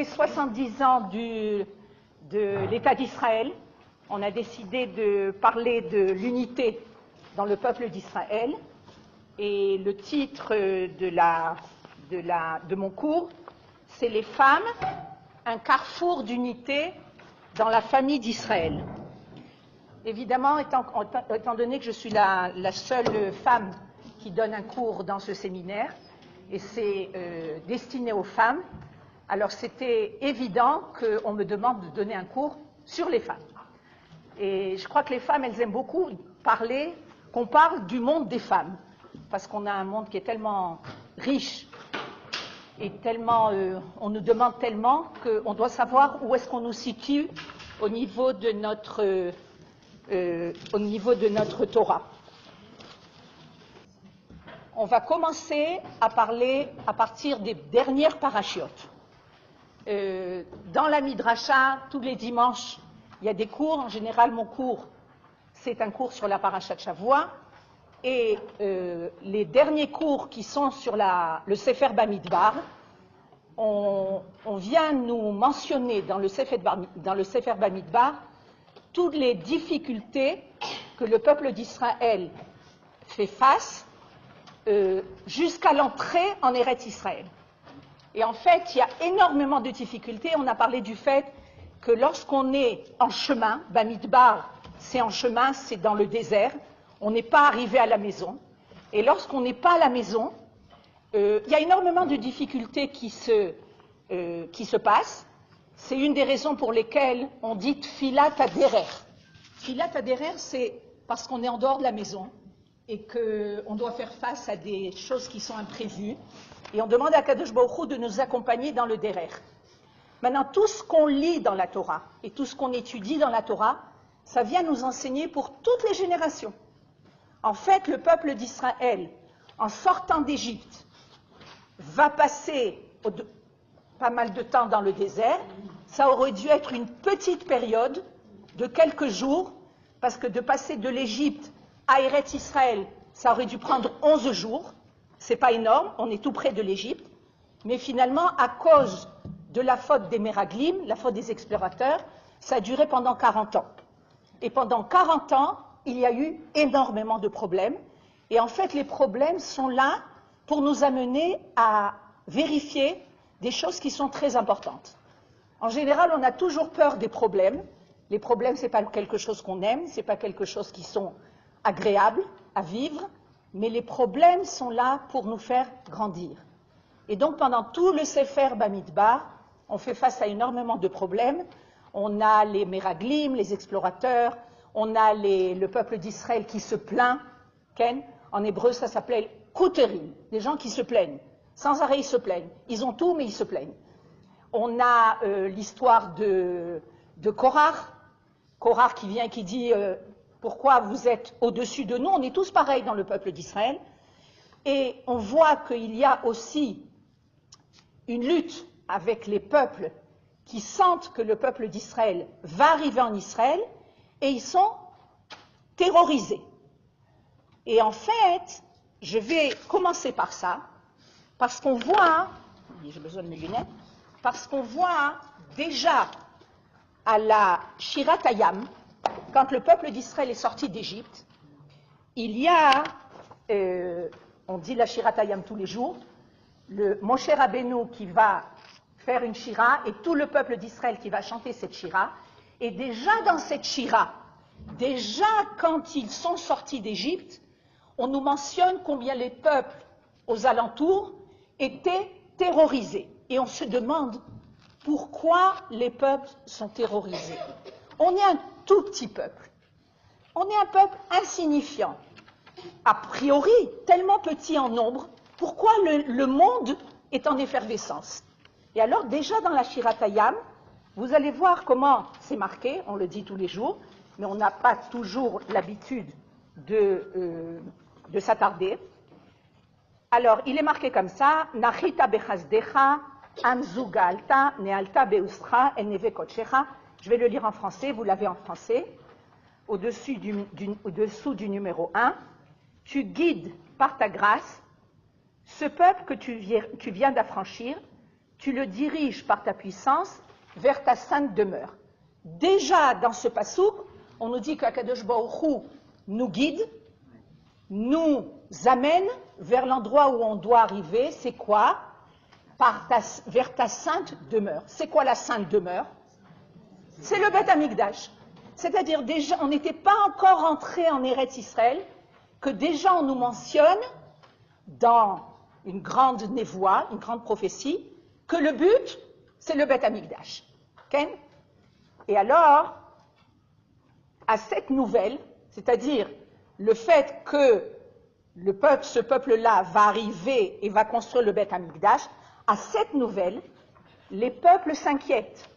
célébrer 70 ans de l'État d'Israël. On a décidé de parler de l'unité dans le peuple d'Israël. Et le titre de mon cours, c'est « Les femmes, un carrefour d'unité dans la famille d'Israël ». Évidemment, étant donné que je suis la seule femme qui donne un cours dans ce séminaire, et c'est destiné aux femmes, alors c'était évident qu'on me demande de donner un cours sur les femmes. Et je crois que les femmes, elles aiment beaucoup qu'on parle du monde des femmes, parce qu'on a un monde qui est tellement riche et tellement, on nous demande tellement qu'on doit savoir où est-ce qu'on nous situe au niveau de notre Torah. On va commencer à parler à partir des dernières parachiotes. Dans la Midrasha, tous les dimanches, il y a des cours. En général, mon cours, c'est un cours sur la parasha de Shavua. Et les derniers cours qui sont sur le Sefer Bamidbar, on vient nous mentionner dans le Sefer Bamidbar toutes les difficultés que le peuple d'Israël fait face jusqu'à l'entrée en Eretz Israël. Et en fait, il y a énormément de difficultés. On a parlé du fait que lorsqu'on est en chemin, Bamidbar, c'est en chemin, c'est dans le désert, on n'est pas arrivé à la maison. Et lorsqu'on n'est pas à la maison, il y a énormément de difficultés qui se passent. C'est une des raisons pour lesquelles on dit Tfilat Aderer. Tfilat Aderer, c'est parce qu'on est en dehors de la maison et qu'on doit faire face à des choses qui sont imprévues. Et on demande à Kadosh Baruch Hu de nous accompagner dans le Derer. Maintenant, tout ce qu'on lit dans la Torah et tout ce qu'on étudie dans la Torah, ça vient nous enseigner pour toutes les générations. En fait, le peuple d'Israël, en sortant d'Égypte, va passer pas mal de temps dans le désert. Ça aurait dû être une petite période de quelques jours, parce que de passer de l'Égypte à Eretz Israël, ça aurait dû prendre 11 jours. C'est pas énorme, on est tout près de l'Égypte. Mais finalement, à cause de la faute des Meraglim, la faute des explorateurs, ça a duré pendant 40 ans. Et pendant 40 ans, il y a eu énormément de problèmes. Et en fait, les problèmes sont là pour nous amener à vérifier des choses qui sont très importantes. En général, on a toujours peur des problèmes. Les problèmes, ce n'est pas quelque chose qu'on aime, ce n'est pas quelque chose qui sont agréables à vivre, mais les problèmes sont là pour nous faire grandir. Et donc, pendant tout le Sefer Bamidbar, on fait face à énormément de problèmes. On a les Meraglim, les explorateurs, on a le peuple d'Israël qui se plaint. Ken, en hébreu, ça s'appelle Kouterim, des gens qui se plaignent. Sans arrêt, ils se plaignent. Ils ont tout, mais ils se plaignent. On a l'histoire de Korach. Korach qui vient et qui dit pourquoi vous êtes au-dessus de nous? On est tous pareils dans le peuple d'Israël. Et on voit qu'il y a aussi une lutte avec les peuples qui sentent que le peuple d'Israël va arriver en Israël et ils sont terrorisés. Et en fait, je vais commencer par ça, parce qu'on voit, j'ai besoin de mes lunettes, parce qu'on voit déjà à la Shirat Hayam, quand le peuple d'Israël est sorti d'Égypte, il y a, on dit la Shirat Hayam tous les jours, le Moshe Rabbeinu qui va faire une shira et tout le peuple d'Israël qui va chanter cette shira. Et déjà dans cette shira, déjà quand ils sont sortis d'Égypte, on nous mentionne combien les peuples aux alentours étaient terrorisés. Et on se demande pourquoi les peuples sont terrorisés. On est un tout petit peuple. On est un peuple insignifiant. A priori, tellement petit en nombre, pourquoi le monde est en effervescence? Et alors, déjà dans la Shirat Hayam, vous allez voir comment c'est marqué, on le dit tous les jours, mais on n'a pas toujours l'habitude de s'attarder. Alors, il est marqué comme ça, Nachita bechazdecha, amzuga alta, nealta beustra, eneve kochecha. Je vais le lire en français, vous l'avez en français. Au-dessous du numéro 1, tu guides par ta grâce ce peuple que tu viens d'affranchir, tu le diriges par ta puissance vers ta sainte demeure. Déjà, dans ce passouk, on nous dit qu'Akadosh Baruch Hu nous guide, nous amène vers l'endroit où on doit arriver. C'est quoi? Vers ta sainte demeure. C'est quoi la sainte demeure? C'est le Beth Amikdash. C'est-à-dire, déjà, on n'était pas encore entré en Eretz Israël, que déjà on nous mentionne dans une grande névoie, une grande prophétie, que le but, c'est le Beth Amikdash. Okay? Et alors, à cette nouvelle, c'est-à-dire le fait que ce peuple-là va arriver et va construire le Beth Amikdash, à cette nouvelle, les peuples s'inquiètent.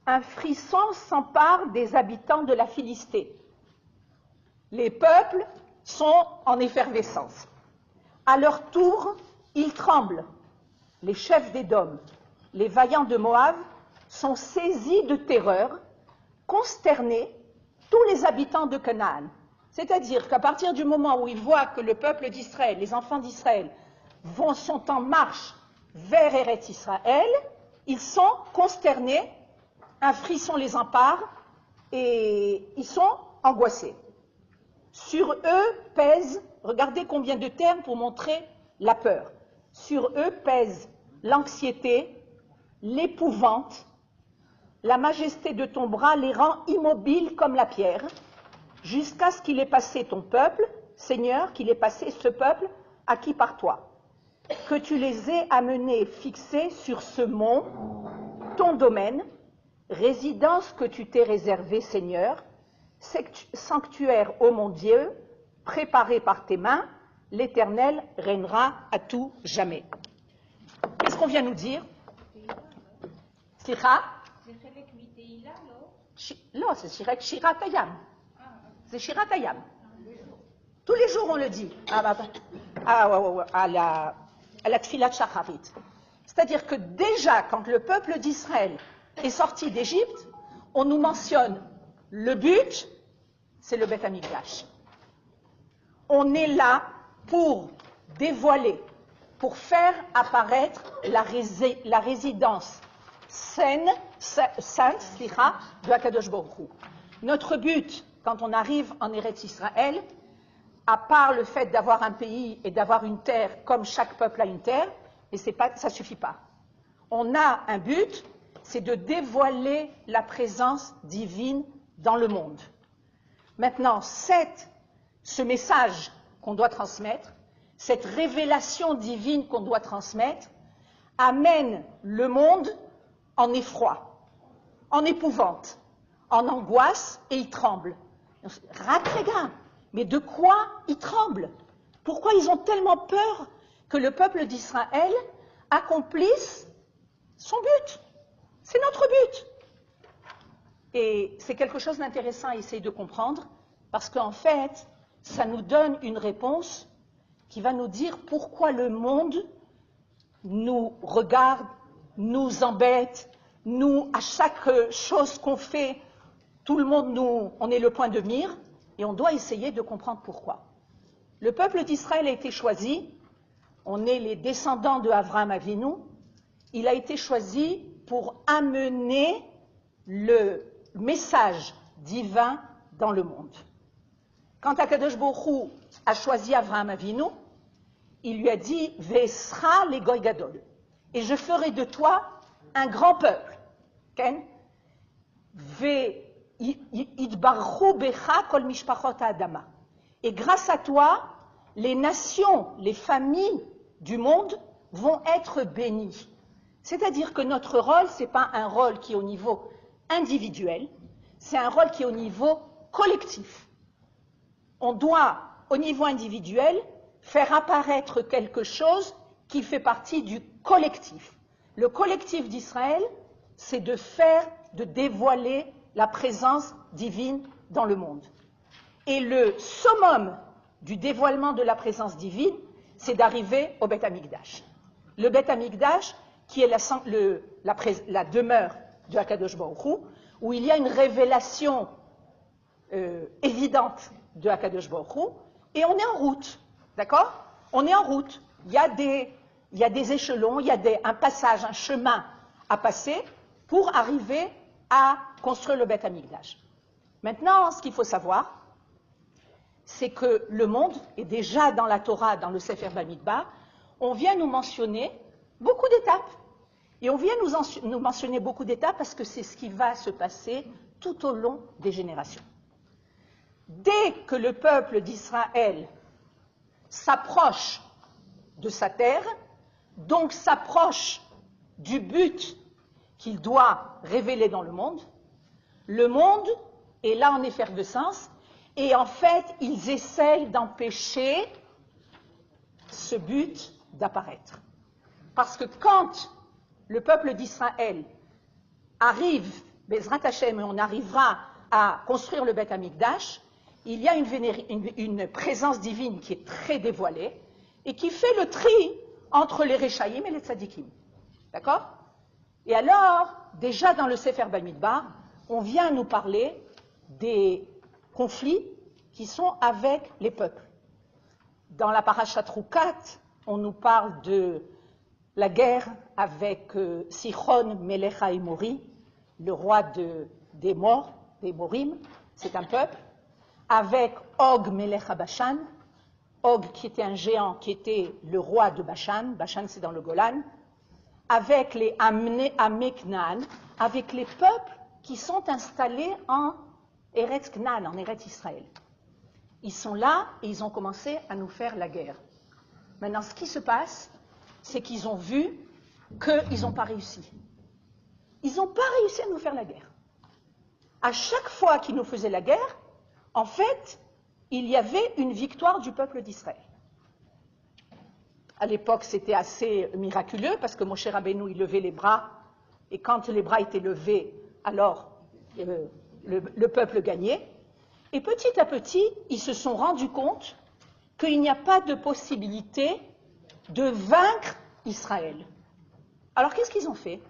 Un frisson s'empare des habitants de la Philistie. Les peuples sont en effervescence. À leur tour, ils tremblent. Les chefs d'Édom, les vaillants de Moab, sont saisis de terreur, consternés, tous les habitants de Canaan. C'est-à-dire qu'à partir du moment où ils voient que le peuple d'Israël, les enfants d'Israël, sont en marche vers Eretz Israël, ils sont consternés, un frisson les empare et ils sont angoissés. Sur eux pèse, regardez combien de termes pour montrer la peur. Sur eux pèse l'anxiété, l'épouvante, la majesté de ton bras les rend immobiles comme la pierre, jusqu'à ce qu'il ait passé ton peuple, Seigneur, qu'il ait passé ce peuple acquis par toi. Que tu les aies amenés fixés sur ce mont, ton domaine, résidence que tu t'es réservée, Seigneur, sanctuaire, ô mon Dieu, préparé par tes mains, l'Éternel régnera à tout jamais. Qu'est-ce qu'on vient nous dire? Slicha? Non, c'est Shirat Hayam. C'est Shirat Hayam. Tous les jours on le dit à la Tfilat Shacharit. C'est-à-dire que déjà, quand le peuple d'Israël est sorti d'Égypte, on nous mentionne le but, c'est le Beth Amikdash. On est là pour dévoiler, pour faire apparaître la résidence sainte de Akadosh Baruch Hu. Notre but, quand on arrive en Eretz Israël, à part le fait d'avoir un pays et d'avoir une terre comme chaque peuple a une terre, mais ça ne suffit pas. On a un but, c'est de dévoiler la présence divine dans le monde. Maintenant, ce message qu'on doit transmettre, cette révélation divine qu'on doit transmettre, amène le monde en effroi, en épouvante, en angoisse, et il tremble. Ratrega, mais de quoi ils tremblent? Pourquoi ils ont tellement peur que le peuple d'Israël accomplisse son but? C'est notre but. Et c'est quelque chose d'intéressant à essayer de comprendre, parce qu'en fait, ça nous donne une réponse qui va nous dire pourquoi le monde nous regarde, nous embête, à chaque chose qu'on fait, tout le monde on est le point de mire, et on doit essayer de comprendre pourquoi. Le peuple d'Israël a été choisi, on est les descendants de Avraham Avinu, il a été choisi pour amener le message divin dans le monde. Quand Akadosh Baruch Hu a choisi Avraham Avinu, il lui a dit « Ve'esra le goy gadol » et je ferai de toi un grand peuple. Okay? Ve'idbarchu becha kol mishpachot ha'adama. Et grâce à toi, les nations, les familles du monde vont être bénies. C'est-à-dire que notre rôle, ce n'est pas un rôle qui est au niveau individuel, c'est un rôle qui est au niveau collectif. On doit, au niveau individuel, faire apparaître quelque chose qui fait partie du collectif. Le collectif d'Israël, c'est de dévoiler la présence divine dans le monde. Et le summum du dévoilement de la présence divine, c'est d'arriver au Beth Amikdash. Le Beth Amikdash, qui est la demeure de Akadosh Baruch Hu, où il y a une révélation évidente de Akadosh Baruch Hu, et on est en route, d'accord? On est en route. Il y a il y a des échelons, il y a un passage, un chemin à passer pour arriver à construire le Beth Amikdash. Maintenant, ce qu'il faut savoir, c'est que le monde, et déjà dans la Torah, dans le Sefer Bamidbar, on vient nous mentionner beaucoup d'étapes. Et on vient nous mentionner beaucoup d'étapes parce que c'est ce qui va se passer tout au long des générations. Dès que le peuple d'Israël s'approche de sa terre, donc s'approche du but qu'il doit révéler dans le monde est là en effervescence, et en fait, ils essayent d'empêcher ce but d'apparaître. Parce que quand le peuple d'Israël arrive, Bezrat Hashem, et on arrivera à construire le Beth Amikdash, il y a une présence divine qui est très dévoilée et qui fait le tri entre les Rechaïm et les Tzadikim. D'accord? Et alors, déjà dans le Sefer Bamidbar, on vient nous parler des conflits qui sont avec les peuples. Dans la Parashat Rukat, on nous parle de la guerre avec Sichon Melech HaEmori, le roi des morts, des Morim, c'est un peuple, avec Og Melech HaBashan, Og qui était un géant, qui était le roi de Bashan, Bashan c'est dans le Golan, avec les Amé Knan, avec les peuples qui sont installés en Eretz Knan, en Eretz Israël. Ils sont là et ils ont commencé à nous faire la guerre. Maintenant, ce qui se passe, c'est qu'ils ont vu qu'ils n'ont pas réussi. Ils n'ont pas réussi à nous faire la guerre. À chaque fois qu'ils nous faisaient la guerre, en fait, il y avait une victoire du peuple d'Israël. À l'époque, c'était assez miraculeux parce que Moshe Rabbeinu, il levait les bras, et quand les bras étaient levés, alors le peuple gagnait. Et petit à petit, ils se sont rendus compte qu'il n'y a pas de possibilité de vaincre Israël. Alors qu'est-ce qu'ils ont fait?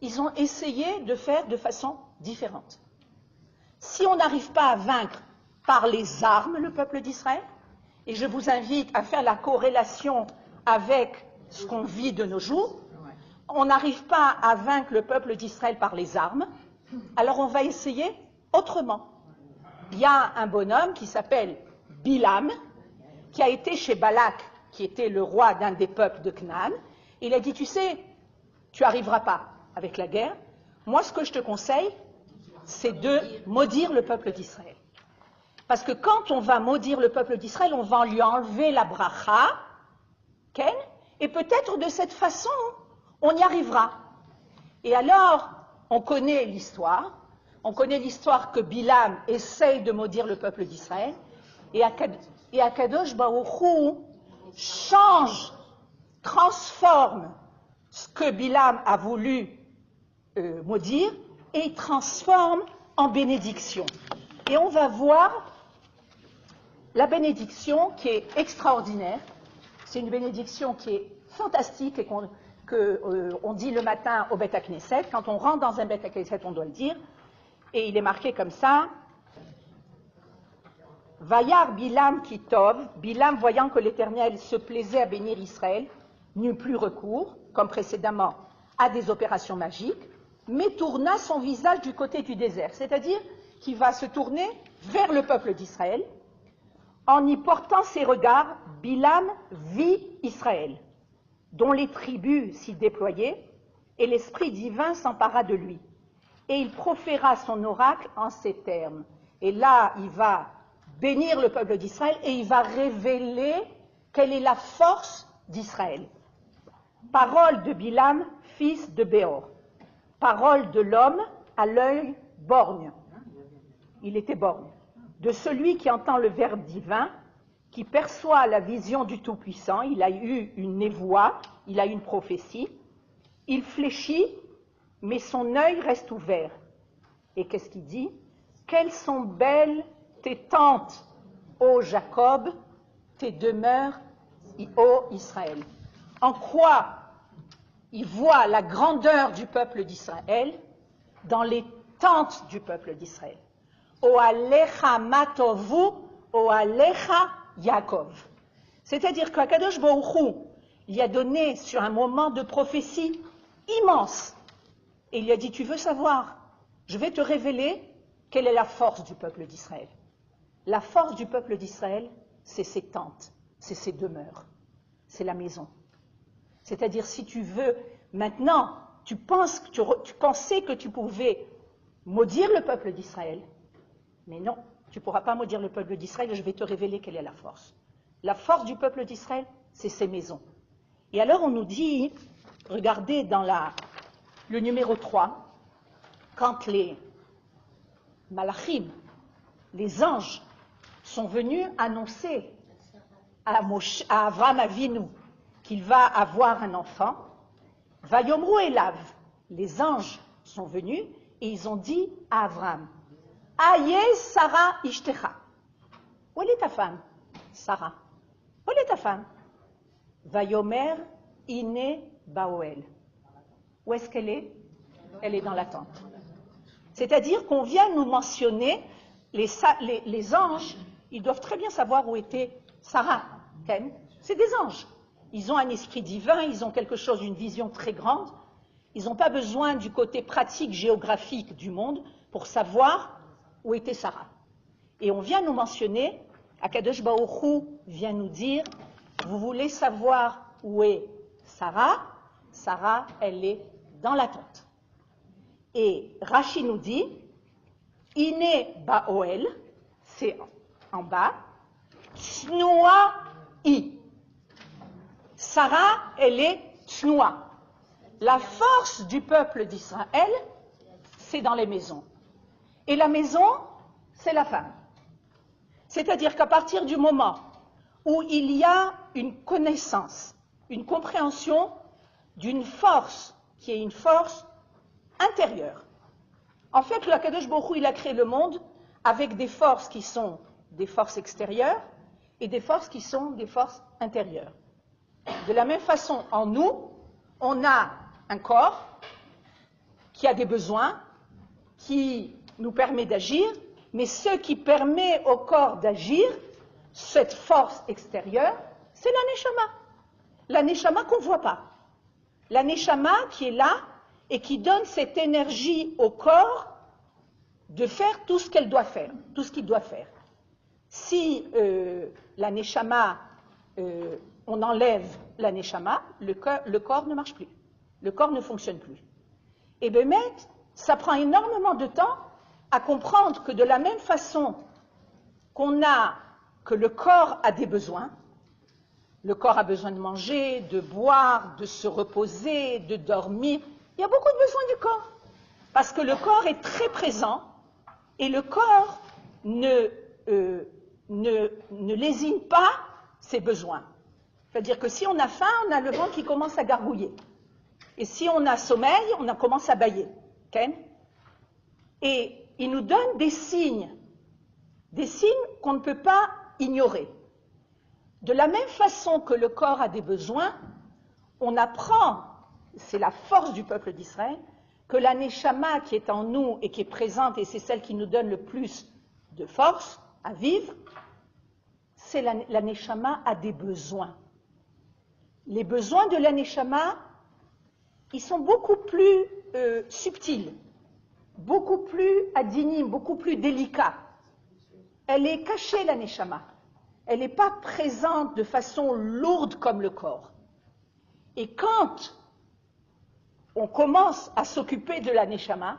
Ils ont essayé de faire de façon différente. Si on n'arrive pas à vaincre par les armes le peuple d'Israël, et je vous invite à faire la corrélation avec ce qu'on vit de nos jours, on n'arrive pas à vaincre le peuple d'Israël par les armes, alors on va essayer autrement. Il y a un bonhomme qui s'appelle Bilam, qui a été chez Balak, qui était le roi d'un des peuples de Canaan. Il a dit, tu sais, tu n'arriveras pas avec la guerre. Moi, ce que je te conseille, c'est de maudire le peuple d'Israël. Parce que quand on va maudire le peuple d'Israël, on va lui enlever la bracha, Ken, et peut-être de cette façon, on y arrivera. Et alors, on connaît l'histoire que Bilam essaye de maudire le peuple d'Israël, et Akadosh Baruch Hu change, transforme ce que Bilam a voulu maudire, et il transforme en bénédiction. Et on va voir la bénédiction qui est extraordinaire. C'est une bénédiction qui est fantastique et qu'on dit le matin au Beth HaKnesset. Quand on rentre dans un Beth HaKnesset, on doit le dire. Et il est marqué comme ça. Vayar Bilam Kitov, Bilam voyant que l'Éternel se plaisait à bénir Israël, n'eut plus recours, comme précédemment, à des opérations magiques, mais tourna son visage du côté du désert, c'est-à-dire qu'il va se tourner vers le peuple d'Israël. En y portant ses regards, Bilam vit Israël, dont les tribus s'y déployaient, et l'Esprit divin s'empara de lui. Et il proféra son oracle en ces termes. Et là, il va bénir le peuple d'Israël et il va révéler quelle est la force d'Israël. Parole de Bilam, fils de Béor. Parole de l'homme à l'œil borgne. Il était borgne. De celui qui entend le verbe divin, qui perçoit la vision du Tout-Puissant. Il a eu une névoie, il a eu une prophétie. Il fléchit, mais son œil reste ouvert. Et qu'est-ce qu'il dit? Quelles sont belles tes tentes, ô Jacob, tes demeures, ô Israël. En quoi il voit la grandeur du peuple d'Israël dans les tentes du peuple d'Israël. O alecha matovu, o alecha Yaakov. C'est-à-dire qu'Akadosh Baruch Hu, lui a donné sur un moment de prophétie immense. Et il lui a dit, tu veux savoir, je vais te révéler quelle est la force du peuple d'Israël. La force du peuple d'Israël, c'est ses tentes, c'est ses demeures, c'est la maison. C'est-à-dire, si tu veux, maintenant, tu pensais que tu pouvais maudire le peuple d'Israël, mais non, tu ne pourras pas maudire le peuple d'Israël, je vais te révéler quelle est la force. La force du peuple d'Israël, c'est ses maisons. Et alors on nous dit, regardez dans le numéro 3, quand les malachim, les anges, sont venus annoncer à Avraham Avinu qu'il va avoir un enfant, Vayomru Elav, les anges sont venus et ils ont dit à Avraham, Aye Sarah Ishtecha. Où est ta femme, Sarah? Où est ta femme? Vayomer Ine Baoel. Où est-ce qu'elle est? Elle est dans la tente. C'est-à-dire qu'on vient nous mentionner, les anges, ils doivent très bien savoir où était Sarah. C'est des anges. Ils ont un esprit divin, ils ont quelque chose, une vision très grande. Ils n'ont pas besoin du côté pratique, géographique du monde pour savoir où était Sarah. Et on vient nous mentionner, Akadosh Baruch Hu vient nous dire, vous voulez savoir où est Sarah? Sarah, elle est dans la tente. Et Rashi nous dit, Ine Baoel, c'est en bas, Tsnoa I. Sarah, elle est Tsnoa. La force du peuple d'Israël, c'est dans les maisons. Et la maison, c'est la femme. C'est-à-dire qu'à partir du moment où il y a une connaissance, une compréhension d'une force qui est une force intérieure. En fait, le Akadosh Baruch Hu, il a créé le monde avec des forces qui sont des forces extérieures et des forces qui sont des forces intérieures. De la même façon, en nous, on a un corps qui a des besoins, qui nous permet d'agir, mais ce qui permet au corps d'agir, cette force extérieure, c'est la neshama. La neshama qu'on ne voit pas. La neshama qui est là et qui donne cette énergie au corps de faire tout ce qu'elle doit faire, tout ce qu'il doit faire. Si la neshama, on enlève la neshama, le corps ne marche plus. Le corps ne fonctionne plus. Et bien, ça prend énormément de temps à comprendre que de la même façon que le corps a des besoins, le corps a besoin de manger, de boire, de se reposer, de dormir, il y a beaucoup de besoins du corps. Parce que le corps est très présent et le corps ne lésine pas ses besoins. C'est-à-dire que si on a faim, on a le ventre qui commence à gargouiller. Et si on a sommeil, on commence à bâiller. Okay? Et il nous donne des signes qu'on ne peut pas ignorer. De la même façon que le corps a des besoins, on apprend, c'est la force du peuple d'Israël, que la neshama qui est en nous et qui est présente, et c'est celle qui nous donne le plus de force à vivre, c'est la neshama a des besoins. Les besoins de la neshama, ils sont beaucoup plus subtils, beaucoup plus adinim, beaucoup plus délicats. Elle est cachée, la neshama. Elle n'est pas présente de façon lourde comme le corps. Et quand on commence à s'occuper de la neshama,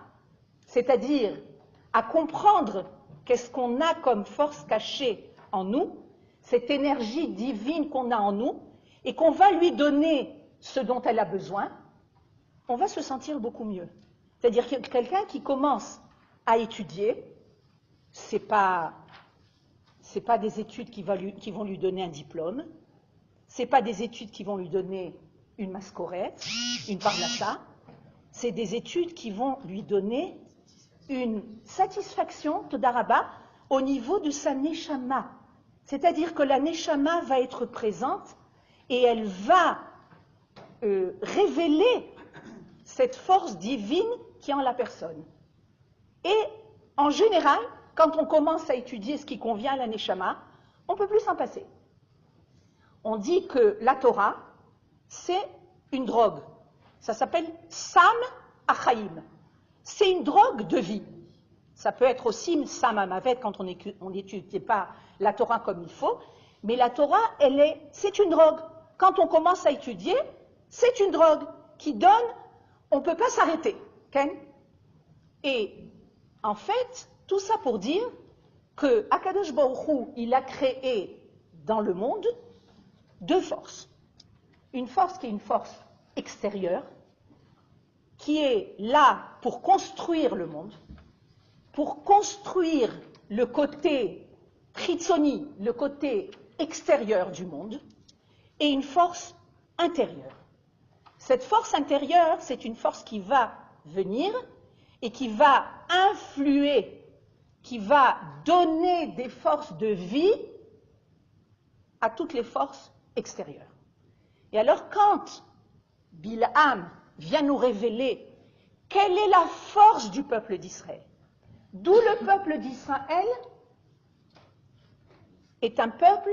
c'est-à-dire à comprendre qu'est-ce qu'on a comme force cachée en nous, cette énergie divine qu'on a en nous, et qu'on va lui donner ce dont elle a besoin, on va se sentir beaucoup mieux. C'est-à-dire que quelqu'un qui commence à étudier, c'est pas des études qui vont lui donner un diplôme, c'est pas des études qui vont lui donner une mascorette, une parnassa, c'est des études qui vont lui donner une satisfaction, Todaraba, au niveau de sa neshama. C'est-à-dire que la neshama va être présente et elle va révéler cette force divine qui est en la personne. Et en général, quand on commence à étudier ce qui convient à la neshama, on ne peut plus s'en passer. On dit que la Torah, c'est une drogue. Ça s'appelle Sam Achaim. C'est une drogue de vie. Ça peut être aussi Sam Amavet quand on n'étudie pas la Torah comme il faut. Mais la Torah, c'est une drogue. Quand on commence à étudier, c'est une drogue qui donne, on ne peut pas s'arrêter. Okay? Et en fait, tout ça pour dire que Akadosh Baruch Hu, il a créé dans le monde deux forces. Une force qui est une force extérieure, qui est là pour construire le monde, pour construire le côté chitzoni, le côté extérieur du monde, et une force intérieure. Cette force intérieure, c'est une force qui va venir et qui va influer, qui va donner des forces de vie à toutes les forces extérieures. Et alors, quand Bilham vient nous révéler quelle est la force du peuple d'Israël, d'où le peuple d'Israël est un peuple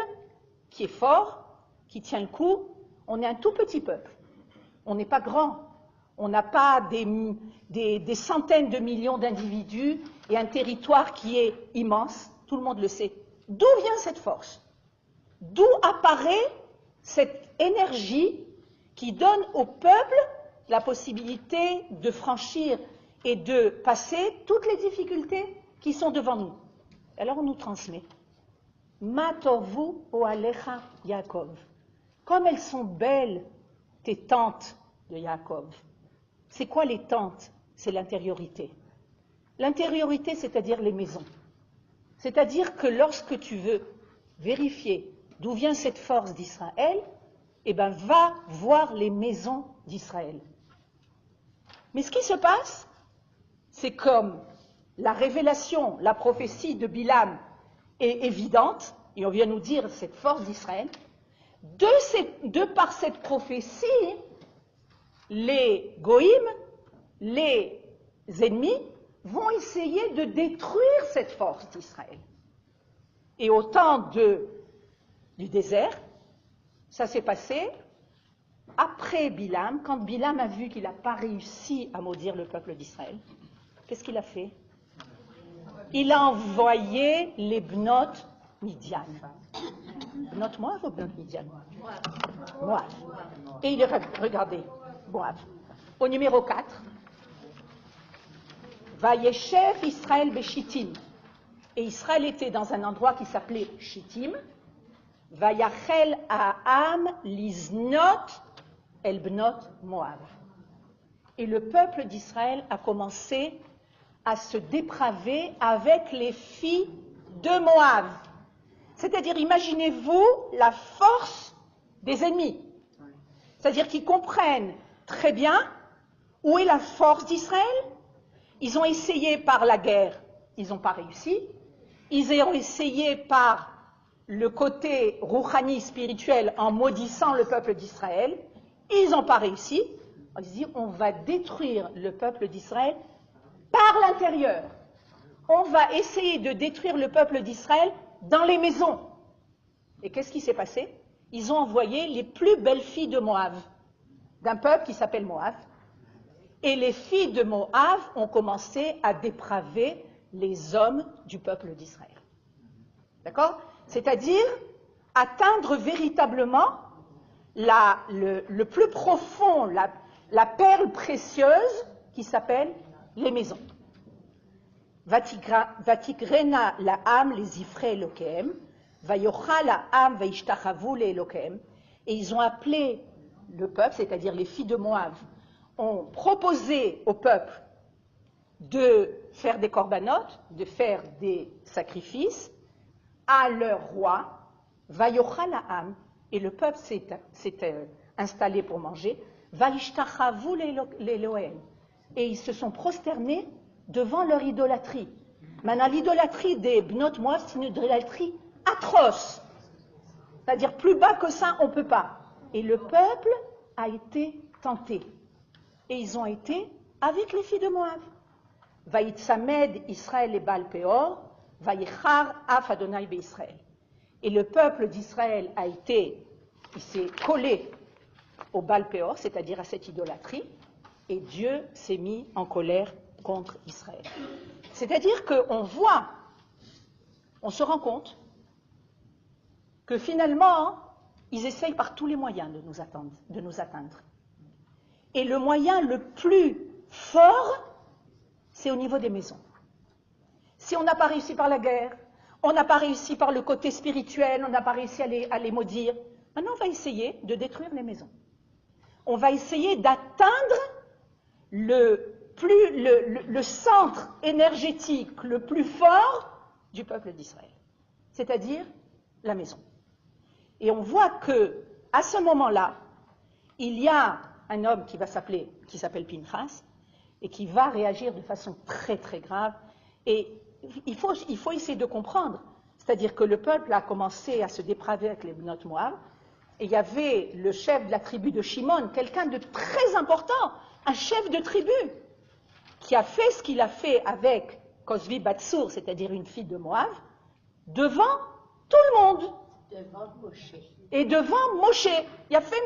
qui est fort, qui tient le coup. On est un tout petit peuple. On n'est pas grand. On n'a pas des centaines de millions d'individus et un territoire qui est immense. Tout le monde le sait. D'où vient cette force? D'où apparaît cette énergie qui donne au peuple la possibilité de franchir et de passer toutes les difficultés qui sont devant nous? Alors on nous transmet. Ma tovu oalecha Yaakov. Comme elles sont belles, tes tentes de Yaakov. C'est quoi les tentes? C'est l'intériorité. L'intériorité, c'est-à-dire les maisons. C'est-à-dire que lorsque tu veux vérifier d'où vient cette force d'Israël, eh bien, va voir les maisons d'Israël. Mais ce qui se passe, c'est comme la révélation, la prophétie de Bilham est évidente, et on vient nous dire cette force d'Israël. De par cette prophétie, les goïms, les ennemis, vont essayer de détruire cette force d'Israël. Et au temps du désert, ça s'est passé après Bilham, quand Bilham a vu qu'il n'a pas réussi à maudire le peuple d'Israël. Qu'est-ce qu'il a fait? Il a envoyé les Bnot Midian. Bnot Moav ou Bnot Midian? Moav. Et il est regardez, Moav. Au numéro 4, Vayeshev Israël Beshittim. Et Israël était dans un endroit qui s'appelait Shittim. Vayachel Ha'am liznot el Bnot Moav. Et le peuple d'Israël a commencé à se dépraver avec les filles de Moab. C'est-à-dire, imaginez-vous la force des ennemis. C'est-à-dire qu'ils comprennent très bien où est la force d'Israël. Ils ont essayé par la guerre, ils n'ont pas réussi. Ils ont essayé par le côté rouhani spirituel en maudissant le peuple d'Israël. Ils n'ont pas réussi. On dit, on va détruire le peuple d'Israël par l'intérieur. On va essayer de détruire le peuple d'Israël dans les maisons. Et qu'est-ce qui s'est passé? Ils ont envoyé les plus belles filles de Moab, d'un peuple qui s'appelle Moab. Et les filles de Moab ont commencé à dépraver les hommes du peuple d'Israël. D'accord? C'est-à-dire atteindre véritablement le plus profond, la perle précieuse qui s'appelle les maisons. Vatigrena la âme les ifrei Elokehem, vayocha la âme vaishtachavu le Elokehem. Et ils ont appelé le peuple, c'est-à-dire les filles de Moab, ont proposé au peuple de faire des corbanotes, de faire des sacrifices à leur roi, vayocha la âme, et le peuple s'est installé pour manger, vaishtachavu le Elokehem. Et ils se sont prosternés devant leur idolâtrie. Maintenant, l'idolâtrie des Bnot Moab, c'est une idolâtrie atroce. C'est-à-dire, plus bas que ça, on ne peut pas. Et le peuple a été tenté. Et ils ont été avec les filles de Moab. Vaïtsamed Israël et Baal Peor, Vaïchar Af Adonai Be-Israël. Et le peuple d'Israël il s'est collé au Baal Péor, c'est-à-dire à cette idolâtrie, et Dieu s'est mis en colère contre Israël. C'est-à-dire qu'on voit, on se rend compte que finalement, ils essayent par tous les moyens de nous atteindre. Et le moyen le plus fort, c'est au niveau des maisons. Si on n'a pas réussi par la guerre, on n'a pas réussi par le côté spirituel, on n'a pas réussi à les maudire, maintenant on va essayer de détruire les maisons. On va essayer d'atteindre le centre énergétique le plus fort du peuple d'Israël, c'est-à-dire la maison. Et on voit que à ce moment-là, il y a un homme qui s'appelle Pinchas, et qui va réagir de façon très très grave. Et il faut essayer de comprendre, c'est-à-dire que le peuple a commencé à se dépraver avec les Bnot Moab, et il y avait le chef de la tribu de Shimon, quelqu'un de très important, un chef de tribu, qui a fait ce qu'il a fait avec Cosbi Batsour, c'est-à-dire une fille de Moab, devant tout le monde. Devant Moshe. Et devant Moshe, il a fait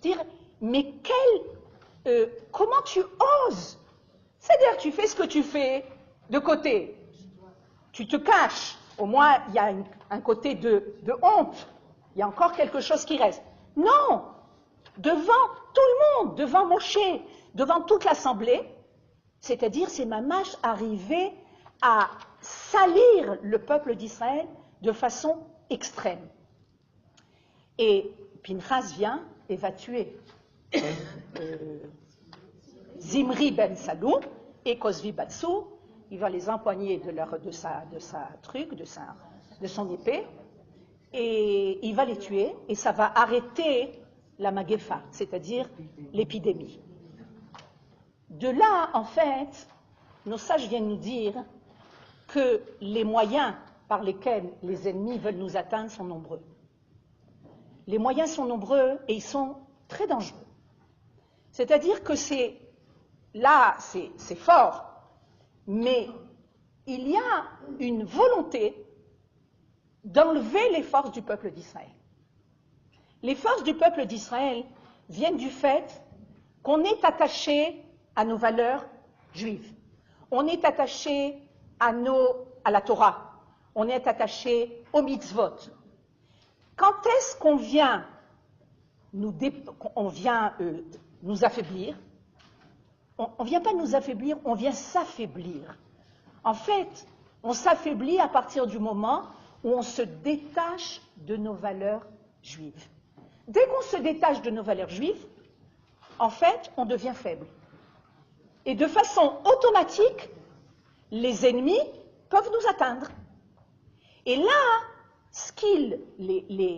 dire, mais comment tu oses? C'est-à-dire, tu fais ce que tu fais de côté, tu te caches, au moins il y a un côté de honte, il y a encore quelque chose qui reste. Non, devant tout le monde, devant Moshe, devant toute l'assemblée, c'est-à-dire c'est Mamash arrivé à salir le peuple d'Israël de façon extrême. Et Pinchas vient et va tuer Zimri ben Salou et Cosbi Batsour. Il va les empoigner de son épée, et il va les tuer, et ça va arrêter la Magefa, c'est-à-dire l'épidémie. De là, en fait, nos sages viennent nous dire que les moyens par lesquels les ennemis veulent nous atteindre sont nombreux. Les moyens sont nombreux et ils sont très dangereux. C'est-à-dire que c'est fort, mais il y a une volonté d'enlever les forces du peuple d'Israël. Les forces du peuple d'Israël viennent du fait qu'on est attaché à nos valeurs juives. On est attaché à la Torah. On est attaché aux mitzvot. Quand est-ce qu'on vient nous affaiblir? On ne vient pas nous affaiblir, on vient s'affaiblir. En fait, on s'affaiblit à partir du moment où on se détache de nos valeurs juives. Dès qu'on se détache de nos valeurs juives, en fait, on devient faible. Et de façon automatique, les ennemis peuvent nous atteindre. Et là,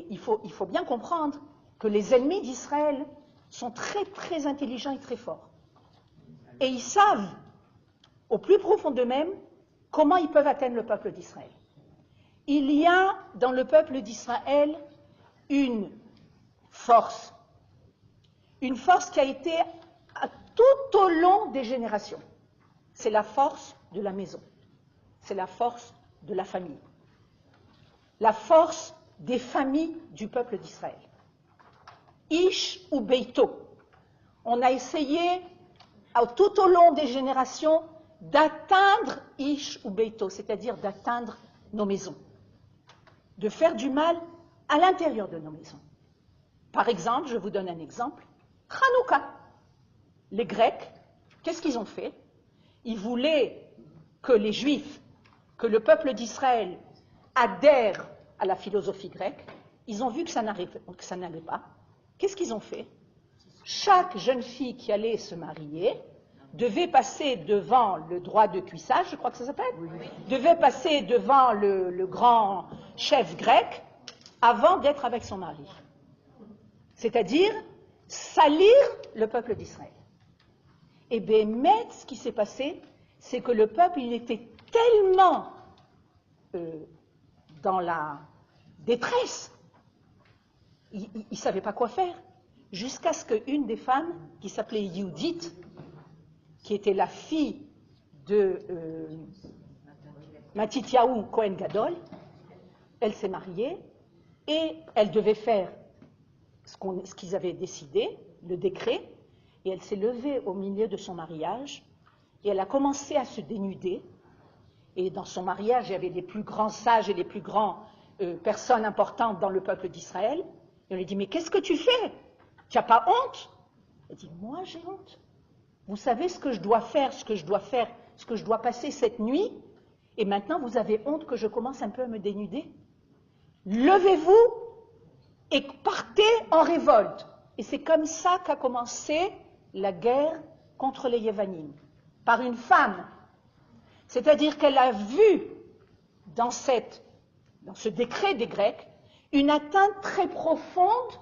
il faut bien comprendre que les ennemis d'Israël sont très très intelligents et très forts. Et ils savent, au plus profond d'eux-mêmes, comment ils peuvent atteindre le peuple d'Israël. Il y a dans le peuple d'Israël une force qui a été tout au long des générations. C'est la force de la maison, c'est la force de la famille, la force des familles du peuple d'Israël. Ish ou Beito. On a essayé tout au long des générations d'atteindre Ish ou Beito, c'est-à-dire d'atteindre nos maisons, de faire du mal à l'intérieur de nos maisons. Par exemple, je vous donne un exemple, Hanouka. Les Grecs, qu'est-ce qu'ils ont fait? Ils voulaient que les Juifs, que le peuple d'Israël adhère à la philosophie grecque. Ils ont vu que ça n'allait pas. Qu'est-ce qu'ils ont fait? Chaque jeune fille qui allait se marier devait passer devant le droit de cuissage, je crois que ça s'appelle, devait passer devant le grand chef grec avant d'être avec son mari. C'est-à-dire salir le peuple d'Israël. Et bien, ce qui s'est passé, c'est que le peuple, il était tellement dans la détresse, il ne savait pas quoi faire, jusqu'à ce qu'une des femmes, qui s'appelait Yudit, qui était la fille de Matityahu Kohen Gadol, elle s'est mariée et elle devait faire ce qu'ils avaient décidé, le décret, et elle s'est levée au milieu de son mariage, et elle a commencé à se dénuder. Et dans son mariage, il y avait les plus grands sages et les plus grandes personnes importantes dans le peuple d'Israël. Et on lui dit, mais qu'est-ce que tu fais? Tu n'as pas honte? Elle dit, moi j'ai honte. Vous savez ce que je dois faire, ce que je dois passer cette nuit, et maintenant vous avez honte que je commence un peu à me dénuder? Levez-vous et partez en révolte. Et c'est comme ça qu'a commencé la guerre contre les Yévanim, par une femme. C'est-à-dire qu'elle a vu dans ce décret des Grecs une atteinte très profonde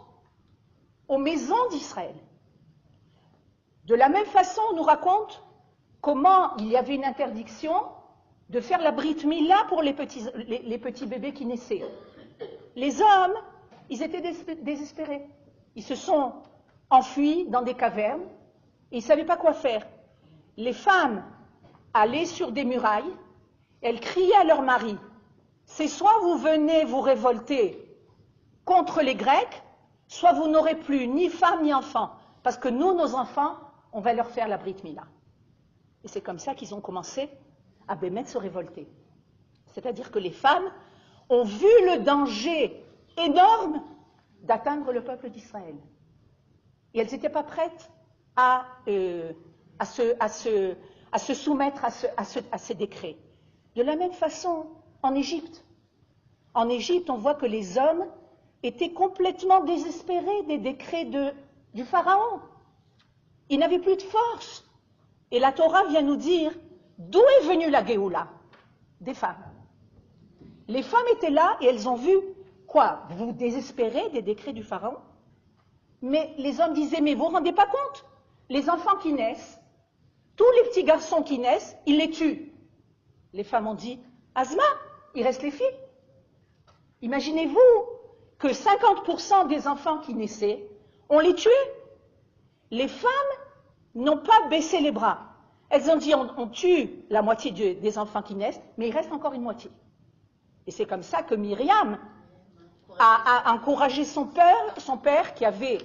aux maisons d'Israël. De la même façon, on nous raconte comment il y avait une interdiction de faire la Brit Mila pour les petits bébés qui naissaient. Les hommes, ils étaient désespérés. Ils se sont enfuis dans des cavernes et ils ne savaient pas quoi faire. Les femmes allaient sur des murailles, elles criaient à leur mari, c'est soit vous venez vous révolter contre les Grecs, soit vous n'aurez plus ni femme ni enfant, parce que nous, nos enfants, on va leur faire la Brit Mila. Et c'est comme ça qu'ils ont commencé à bémettre se révolter. C'est-à-dire que les femmes ont vu le danger énorme d'atteindre le peuple d'Israël. Et elles n'étaient pas prêtes à se soumettre à ces décrets. De la même façon, en Égypte, on voit que les hommes étaient complètement désespérés des décrets du Pharaon. Ils n'avaient plus de force. Et la Torah vient nous dire d'où est venue la Géoula? Des femmes. Les femmes étaient là et elles ont vu, quoi? Vous désespérez des décrets du Pharaon? Mais les hommes disaient, mais vous ne vous rendez pas compte? Les enfants qui naissent, tous les petits garçons qui naissent, ils les tuent. Les femmes ont dit, Azma, il reste les filles. Imaginez-vous que 50% des enfants qui naissaient, on les tuait. Les femmes n'ont pas baissé les bras. Elles ont dit, on tue la moitié des enfants qui naissent, mais il reste encore une moitié. Et c'est comme ça que Myriam a encouragé son père qui avait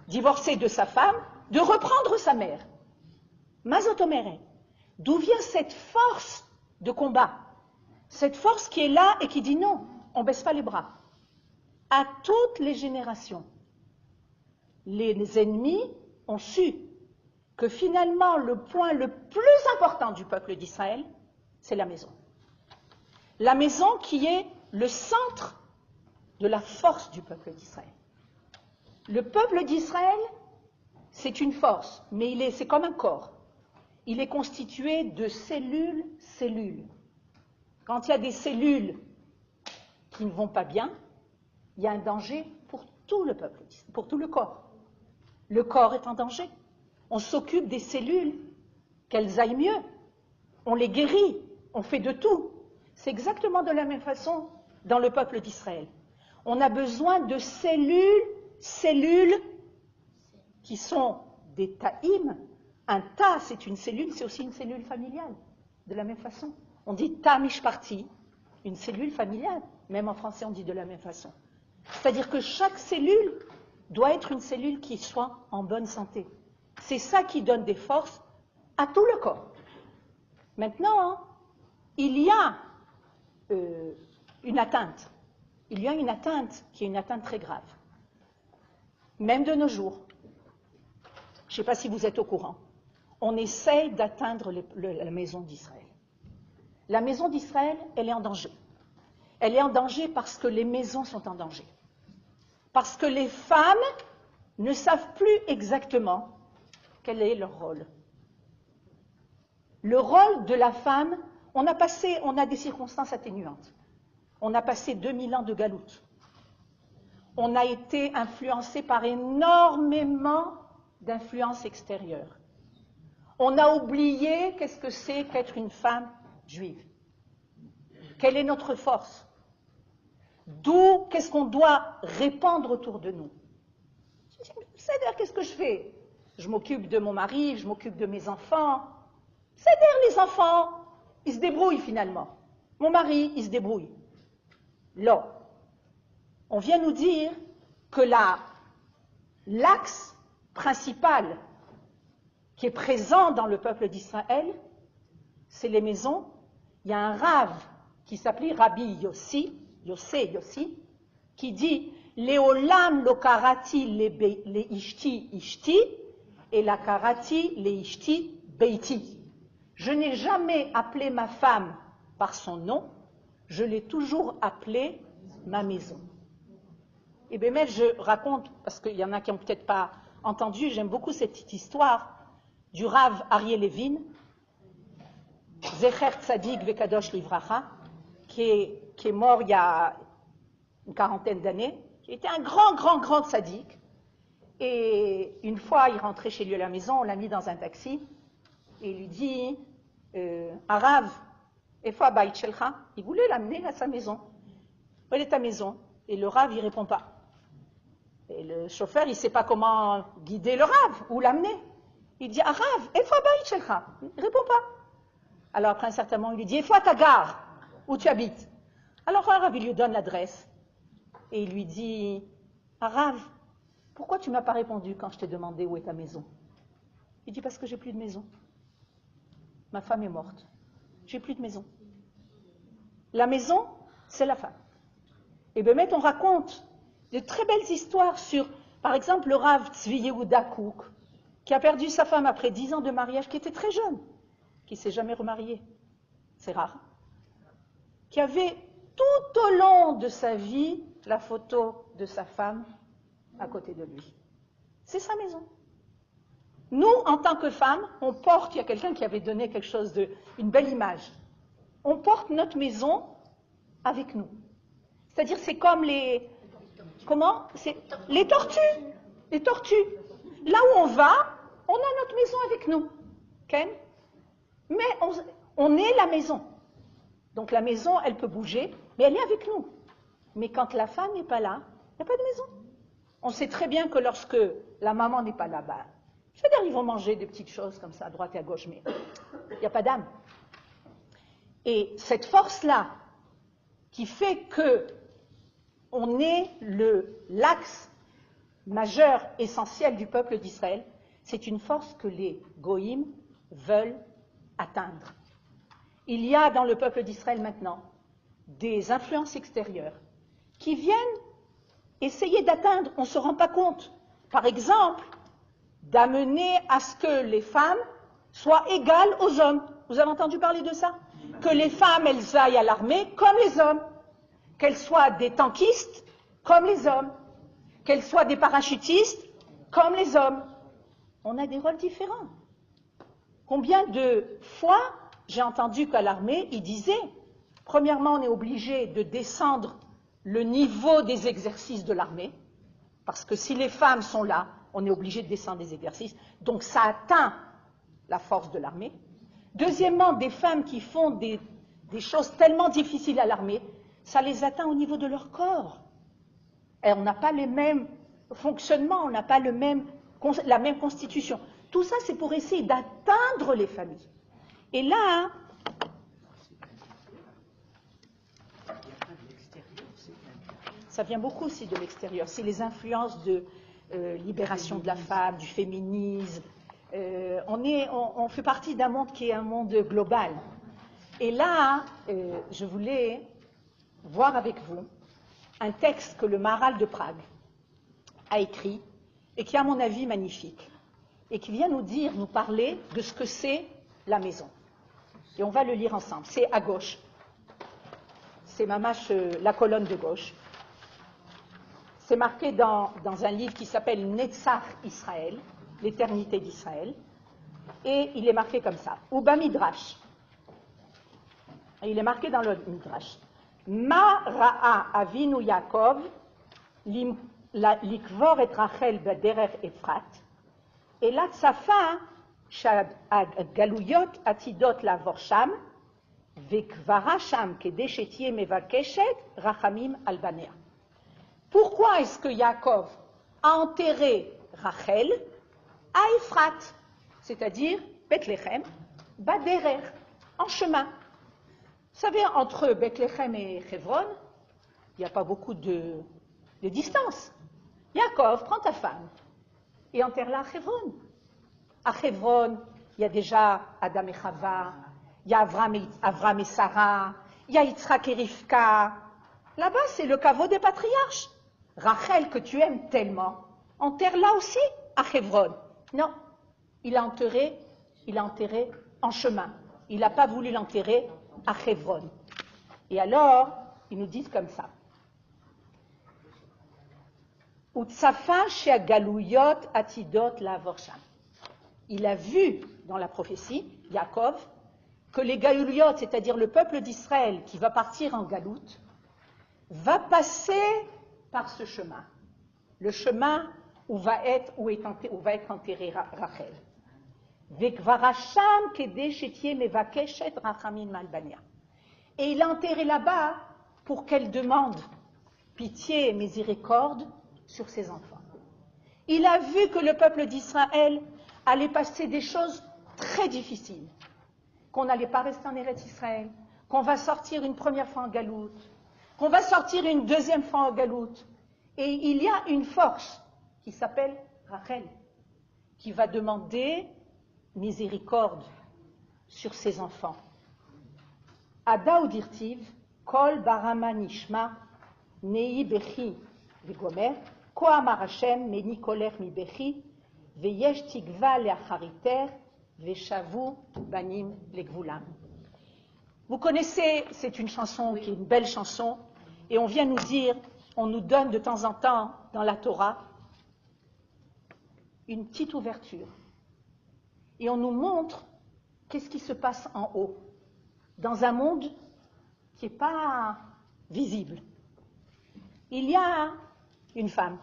divorcé de sa femme, de reprendre sa mère. Mazotomere. D'où vient cette force de combat? Cette force qui est là et qui dit non, on ne baisse pas les bras. À toutes les générations, les ennemis ont su que finalement le point le plus important du peuple d'Israël, c'est la maison. La maison qui est le centre de la force du peuple d'Israël. Le peuple d'Israël, c'est une force, mais c'est comme un corps. Il est constitué de cellules. Quand il y a des cellules qui ne vont pas bien, il y a un danger pour tout le peuple, pour tout le corps. Le corps est en danger. On s'occupe des cellules, qu'elles aillent mieux. On les guérit, on fait de tout. C'est exactement de la même façon dans le peuple d'Israël. On a besoin de cellules qui sont des taïm. Un tas, c'est une cellule, c'est aussi une cellule familiale. De la même façon. On dit ta mishparti, une cellule familiale. Même en français, on dit de la même façon. C'est-à-dire que chaque cellule doit être une cellule qui soit en bonne santé. C'est ça qui donne des forces à tout le corps. Maintenant, il y a une atteinte. Il y a une atteinte qui est une atteinte très grave. Même de nos jours. Je ne sais pas si vous êtes au courant. On essaye d'atteindre la maison d'Israël. La maison d'Israël, elle est en danger. Elle est en danger parce que les maisons sont en danger. Parce que les femmes ne savent plus exactement quel est leur rôle. Le rôle de la femme, on a des circonstances atténuantes. On a passé 2000 ans de galoute. On a été influencé par énormément d'influences extérieures. On a oublié qu'est-ce que c'est qu'être une femme juive. Quelle est notre force? D'où, qu'est-ce qu'on doit répandre autour de nous? C'est-à-dire, qu'est-ce que je fais? Je m'occupe de mon mari, je m'occupe de mes enfants. C'est-à-dire, les enfants, ils se débrouillent finalement. Mon mari, il se débrouille. Là, on vient nous dire que l'axe principal qui est présent dans le peuple d'Israël, c'est les maisons. Il y a un rave qui s'appelait Rabbi Yossi, qui dit « Leolam lo karati le ishti ishti et la karati le ishti beiti ». Je n'ai jamais appelé ma femme par son nom, je l'ai toujours appelée ma maison. Et bien, mais je raconte, parce qu'il y en a qui n'ont peut-être pas entendu, j'aime beaucoup cette petite histoire du Rav Aryeh Levin, Zecher Tzadik Vekadosh Livracha, qui est mort il y a une quarantaine d'années, qui était un grand tzaddik. Et une fois, il rentrait chez lui à la maison, on l'a mis dans un taxi, et il lui dit Arav, Efa Bait Shelcha, il voulait l'amener à sa maison. Où est ta maison? Et le Rav, il ne répond pas. Et le chauffeur, il ne sait pas comment guider le Rav, ou l'amener. Il dit Arav, Efa Bait Shelcha, il ne répond pas. Alors après un certain moment, il lui dit Efa ta gare, où tu habites? Alors Arav, il lui donne l'adresse. Et il lui dit Arav, pourquoi tu ne m'as pas répondu quand je t'ai demandé où est ta maison? Il dit parce que j'ai plus de maison. Ma femme est morte. J'ai plus de maison. La maison, c'est la femme. Et bien, on raconte de très belles histoires sur, par exemple, le Rav Tzvi Yehuda Kouk, qui a perdu sa femme après 10 ans de mariage, qui était très jeune, qui ne s'est jamais remarié. C'est rare. Qui avait tout au long de sa vie la photo de sa femme à côté de lui. C'est sa maison. Nous, en tant que femmes, on porte, il y a quelqu'un qui avait donné quelque chose une belle image, on porte notre maison avec nous. C'est-à-dire, c'est comme les tortues. Les tortues. Là où on va, on a notre maison avec nous. Okay? Mais on est la maison. Donc la maison, elle peut bouger, mais elle est avec nous. Mais quand la femme n'est pas là, il n'y a pas de maison. On sait très bien que lorsque la maman n'est pas là-bas, c'est-à-dire ils vont manger des petites choses comme ça à droite et à gauche, mais il n'y a pas d'âme. Et cette force-là, qui fait que on est l'axe majeur, essentiel du peuple d'Israël, c'est une force que les goïms veulent atteindre. Il y a dans le peuple d'Israël maintenant des influences extérieures qui viennent essayer d'atteindre, on ne se rend pas compte, par exemple, d'amener à ce que les femmes soient égales aux hommes. Vous avez entendu parler de ça? Que les femmes, elles aillent à l'armée comme les hommes, qu'elles soient des tankistes comme les hommes, qu'elles soient des parachutistes comme les hommes. On a des rôles différents. Combien de fois j'ai entendu qu'à l'armée, ils disaient, premièrement, on est obligé de descendre le niveau des exercices de l'armée, parce que si les femmes sont là, on est obligé de descendre des exercices, donc ça atteint la force de l'armée. Deuxièmement, des femmes qui font des choses tellement difficiles à l'armée, ça les atteint au niveau de leur corps. Et on n'a pas les mêmes fonctionnements, on n'a pas la même constitution. Tout ça, c'est pour essayer d'atteindre les familles. Et là, ça vient beaucoup aussi de l'extérieur. C'est les influences de libération de la femme, du féminisme. On fait partie d'un monde qui est un monde global. Et là, je voulais voir avec vous un texte que le Maharal de Prague a écrit et qui est à mon avis magnifique et qui vient nous parler de ce que c'est la maison. Et on va le lire ensemble. C'est à gauche. C'est la colonne de gauche. C'est marqué dans un livre qui s'appelle Netzach Israël, l'éternité d'Israël. Et il est marqué comme ça. Uba Midrash. Et il est marqué dans le Midrash. Ma ra'a avinu Yaakov likvor et Rachel baderer Efrat. Et là, tsafa שהגלויות עתידות לעבור שם, וכברה שם כדי שתהיה מבקשת רחמים על בניה. Pourquoi est-ce que Yaakov a enterré Rachel à Ephrat, c'est-à-dire Bethléem, Baderer, en chemin? Vous savez, entre Bethléem et Hebron, il n'y a pas beaucoup de distance. Yaakov, prends ta femme et enterre-la à Hebron. À Hebron, il y a déjà Adam et Chava, il y a Avram et Sarah, il y a Yitzhak et Rivka. Là-bas, c'est le caveau des patriarches. Rachel, que tu aimes tellement, enterre-la aussi à Hebron. Non, il a enterré en chemin. Il n'a pas voulu l'enterrer à Hebron. Et alors, ils nous disent comme ça. Utsafa she'agalouyot atidot la'avor sham. Il a vu dans la prophétie, Yaakov, que les Galouyot, c'est-à-dire le peuple d'Israël qui va partir en galoute, va passer par ce chemin. Le chemin où va être enterré Rachel. Vekvarasham kede shetie mevakeshet rachamim malbania. Et il a enterré là-bas pour qu'elle demande pitié et miséricorde sur ses enfants. Il a vu que le peuple d'Israël allait passer des choses très difficiles, qu'on n'allait pas rester en Eretz Israël, qu'on va sortir une première fois en galoute, qu'on va sortir une deuxième fois en galoute. Et il y a une force qui s'appelle Rachel, qui va demander miséricorde sur ses enfants. Ada ou dirtiv, kol barama nishma, nei bechi vigomer, ko amar Hashem meni koler mi bechi, veyesh tigva leachariter, veshavu banim legvulam. Vous connaissez, c'est une chanson qui est une belle chanson, et on vient nous dire, on nous donne de temps en temps dans la Torah une petite ouverture. Et on nous montre qu'est-ce qui se passe en haut, dans un monde qui n'est pas visible. Il y a une femme,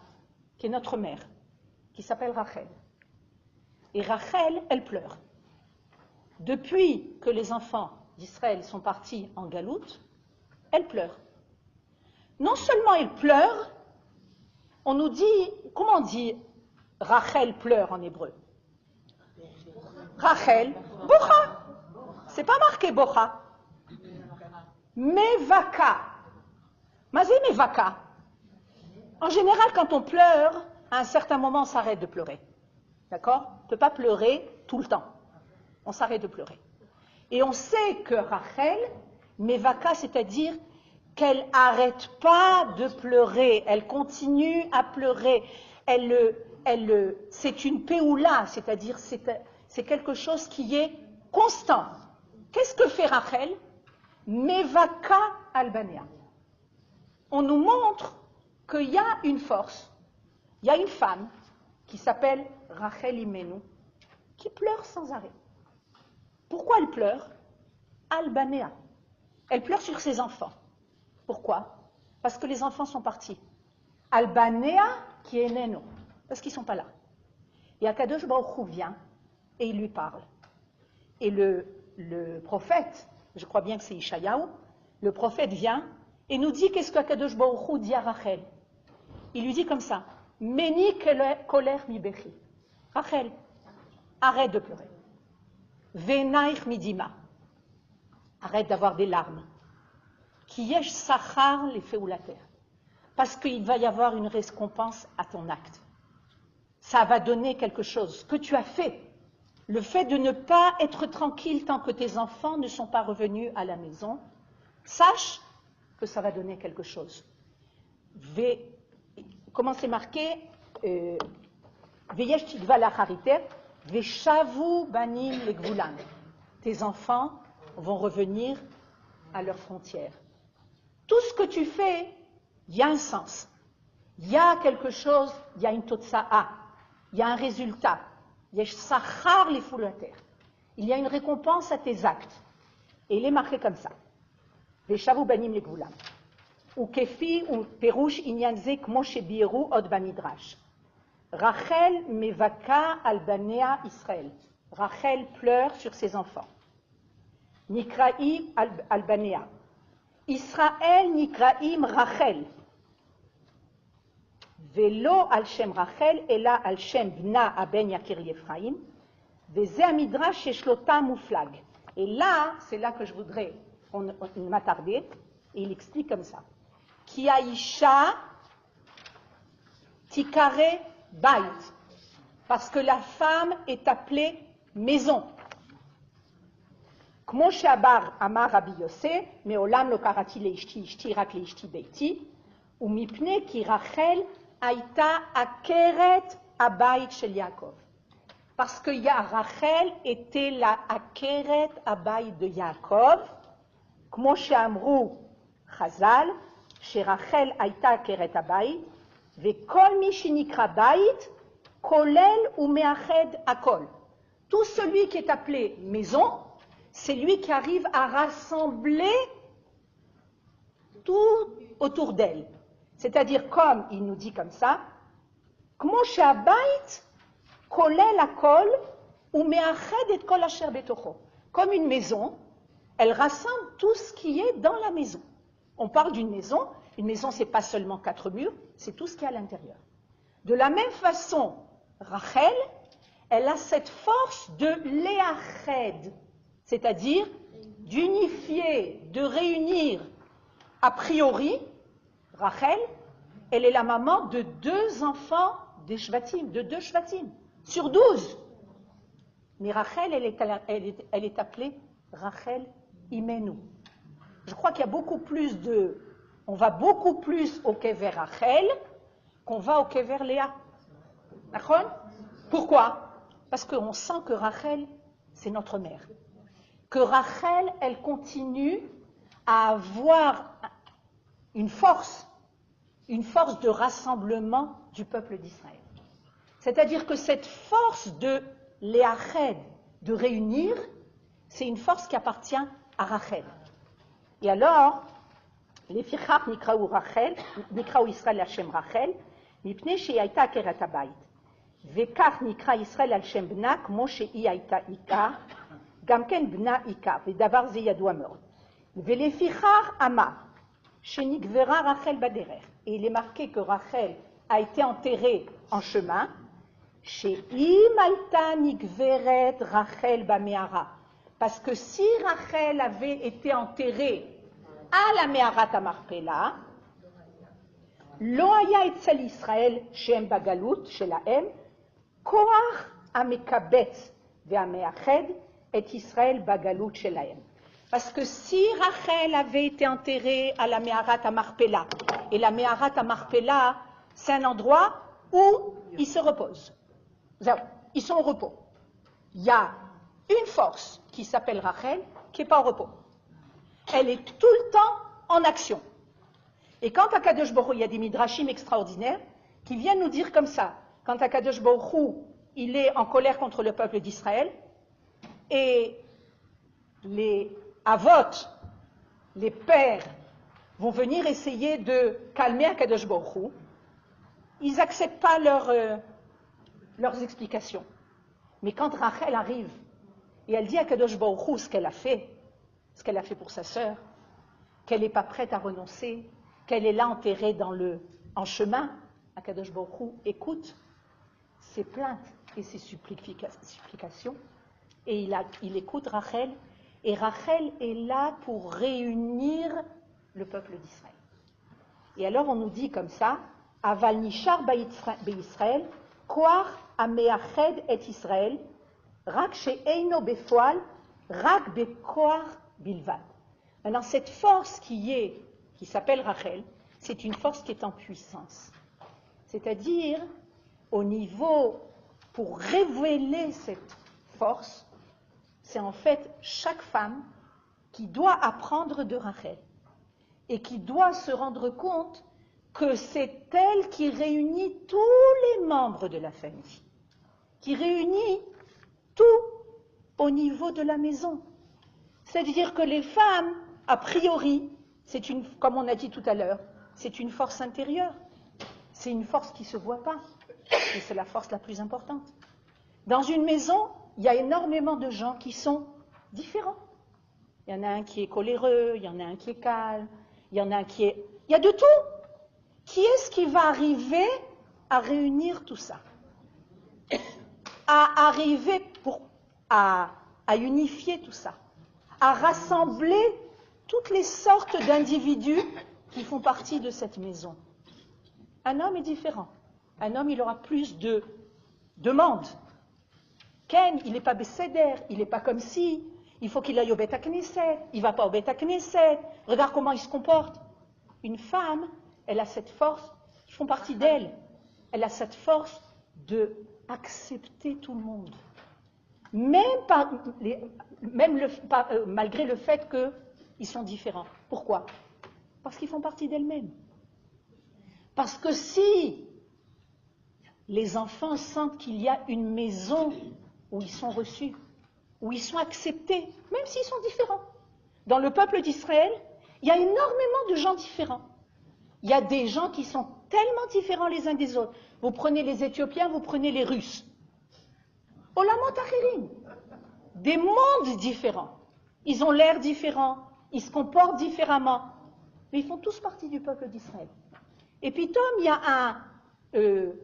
qui est notre mère, qui s'appelle Rachel. Et Rachel, elle pleure. Depuis que les enfants d'Israël sont partis en galoute, elle pleure. Non seulement elle pleure, on nous dit, comment on dit Rachel pleure en hébreu? Rachel, bocha. C'est pas marqué bocha. Mevaka. Mazé mevaka. En général, quand on pleure, à un certain moment, on s'arrête de pleurer. D'accord? On ne peut pas pleurer tout le temps. On s'arrête de pleurer. Et on sait que Rachel, mevaka, c'est-à-dire qu'elle n'arrête pas de pleurer. Elle continue à pleurer. C'est une péoula, c'est-à-dire c'est quelque chose qui est constant. Qu'est-ce que fait Rachel? Mevaka albanea. On nous montre qu'il y a une force, il y a une femme qui s'appelle Rachel Imenu, qui pleure sans arrêt. Pourquoi elle pleure? Albanea. Elle pleure sur ses enfants. Pourquoi? Parce que les enfants sont partis. Albanea qui est Neno, parce qu'ils ne sont pas là. Et Akadosh Baruch Hu vient et il lui parle. Et le prophète, je crois bien que c'est Ishayahu, le prophète vient et nous dit qu'est-ce qu'Akadosh Baruch Hu dit à Rachel. Il lui dit comme ça, Meni kolech mi bechi. Rachel, arrête de pleurer. Venaich midima. Arrête d'avoir des larmes. Ki yesh sachar les feulater. Parce qu'il va y avoir une récompense à ton acte. Ça va donner quelque chose. Ce que tu as fait, le fait de ne pas être tranquille tant que tes enfants ne sont pas revenus à la maison, sache que ça va donner quelque chose. Comment c'est marqué? Veyesh tigva lachariter, veshavu banim legvulan. Tes enfants vont revenir à leurs frontières. Tout ce que tu fais, il y a un sens. Il y a quelque chose, il y a une totsa'a, il y a un résultat. Yesh sachar les foulater. Il y a une récompense à tes actes. Et il est marqué comme ça. Veshavu banim legvulan. Ou kefi ou perush inyan ze kmo shebiru od bamidrash. Rachel mevaka albanea Israël. Rachel pleure sur ses enfants. Nikraim albanea. Israël nikraim Rachel. Velo al shem Rachel ela al shem bna aben yakir Ephraim. Veze amidrash sheshlotam muflag. Et là, c'est là que je voudrais m'attarder. Et il explique comme ça. Ki aisha tikare bait, parce que la femme est appelée maison. כמו שאמר רבי יוסף, מעולם לא קראתי לאשתי אשתי, רק לאשתי ביתי, ומפני כי רחל הייתה עקרת הבית של יעקב. Parce que Rachel était la עקרת הבית de יעקב, כמו שאמרו חז"ל, שרחל הייתה עקרת הבית, וכל מי שנקרא בית, כולל ומאחד הכל. Tout celui qui est appelé maison, c'est lui qui arrive à rassembler tout autour d'elle. C'est-à-dire, comme il nous dit comme ça, כמו שהבית כולל הכל ומאחד את כל אשר בתוכו. Comme une maison, elle rassemble tout ce qui est dans la maison. On parle d'une maison. Une maison, ce n'est pas seulement 4 murs, c'est tout ce qui est à l'intérieur. De la même façon, Rachel, elle a cette force de léached, c'est-à-dire d'unifier, de réunir. A priori, Rachel, elle est la maman de 2 enfants des Shvatim, de 2 Shvatim, sur 12. Mais Rachel, elle est appelée Rachel Imenu. Je crois qu'il y a beaucoup plus on va beaucoup plus au Kever Rachel qu'on va au Kever Léa. D'accord? Pourquoi? Parce qu'on sent que Rachel, c'est notre mère. Que Rachel, elle continue à avoir une force de rassemblement du peuple d'Israël. C'est-à-dire que cette force de léached, de réunir, c'est une force qui appartient à Rachel. Et alors, les fichach nikraou Rachel, nikraou Israël Hashem Rachel, mipnei shehi hayta akeret habayit. וכך נקרא ישראל על שם בנה, כמו שהיא הייתה איכה, גם כן בנה איכה, ודבר זה ידוע מאוד. ולפיכך אמר, שנקברה רחל בדרך, et il est marqué que Rachel a été enterrée en chemin, שאם הייתה נקברת רחל במערה, parce que si Rachel avait été enterrée à la מערת המכפלה, לא היה אצל ישראל שהם בגלות שלהם, כוח המקבץ והמאחד את ישראל בגלות שלהם. Parce que si Rachel avait été enterrée à la Meharat Amarpela, et la Meharat Amarpela, c'est un endroit où ils se reposent. Ils sont au repos. Il y a une force qui s'appelle Rachel qui n'est pas au repos. Elle est tout le temps en action. Et quand à Kadosh Baruch Hu, il y a des midrashim extraordinaires qui viennent nous dire comme ça, quand Akadosh Baruch Hu, il est en colère contre le peuple d'Israël, et les avot, les pères, vont venir essayer de calmer Akadosh Baruch Hu, ils n'acceptent pas leurs explications. Mais quand Rachel arrive, et elle dit à Akadosh Baruch Hu ce qu'elle a fait pour sa sœur, qu'elle n'est pas prête à renoncer, qu'elle est là enterrée en chemin, Akadosh Baruch Hu écoute ses plaintes et ses supplications, et il écoute Rachel, et Rachel est là pour réunir le peuple d'Israël. Et alors on nous dit comme ça, Aval nishar be'Israël, koach ameached et Israël, rak she'eino befoal, rak bekoach bilvad. Maintenant cette force qui s'appelle Rachel, c'est une force qui est en puissance. C'est-à-dire, au niveau, pour révéler cette force, c'est en fait chaque femme qui doit apprendre de Rachel et qui doit se rendre compte que c'est elle qui réunit tous les membres de la famille, qui réunit tout au niveau de la maison. C'est-à-dire que les femmes, a priori, comme on a dit tout à l'heure, c'est une force intérieure. C'est une force qui ne se voit pas, et c'est la force la plus importante. Dans une maison, il y a énormément de gens qui sont différents. Il y en a un qui est coléreux, il y en a un qui est calme, il y en a un qui est... Il y a de tout. Qui est-ce qui va arriver à réunir tout ça? À arriver à unifier tout ça, à rassembler toutes les sortes d'individus qui font partie de cette maison. Un homme est différent. Un homme, il aura plus de demandes. Ken, il n'est pas Besséder, il n'est pas comme si. Il faut qu'il aille au Beth Knesset. Il ne va pas au Beth Knesset. Regarde comment il se comporte. Une femme, elle a cette force, ils font partie d'elle. Elle a cette force de accepter tout le monde. Malgré le fait qu'ils sont différents. Pourquoi? Parce qu'ils font partie d'elle-même. Parce que si les enfants sentent qu'il y a une maison où ils sont reçus, où ils sont acceptés, même s'ils sont différents. Dans le peuple d'Israël, il y a énormément de gens différents. Il y a des gens qui sont tellement différents les uns des autres. Vous prenez les Éthiopiens, vous prenez les Russes. Olamot achirim. Des mondes différents. Ils ont l'air différents, ils se comportent différemment, mais ils font tous partie du peuple d'Israël. Et puis, il y a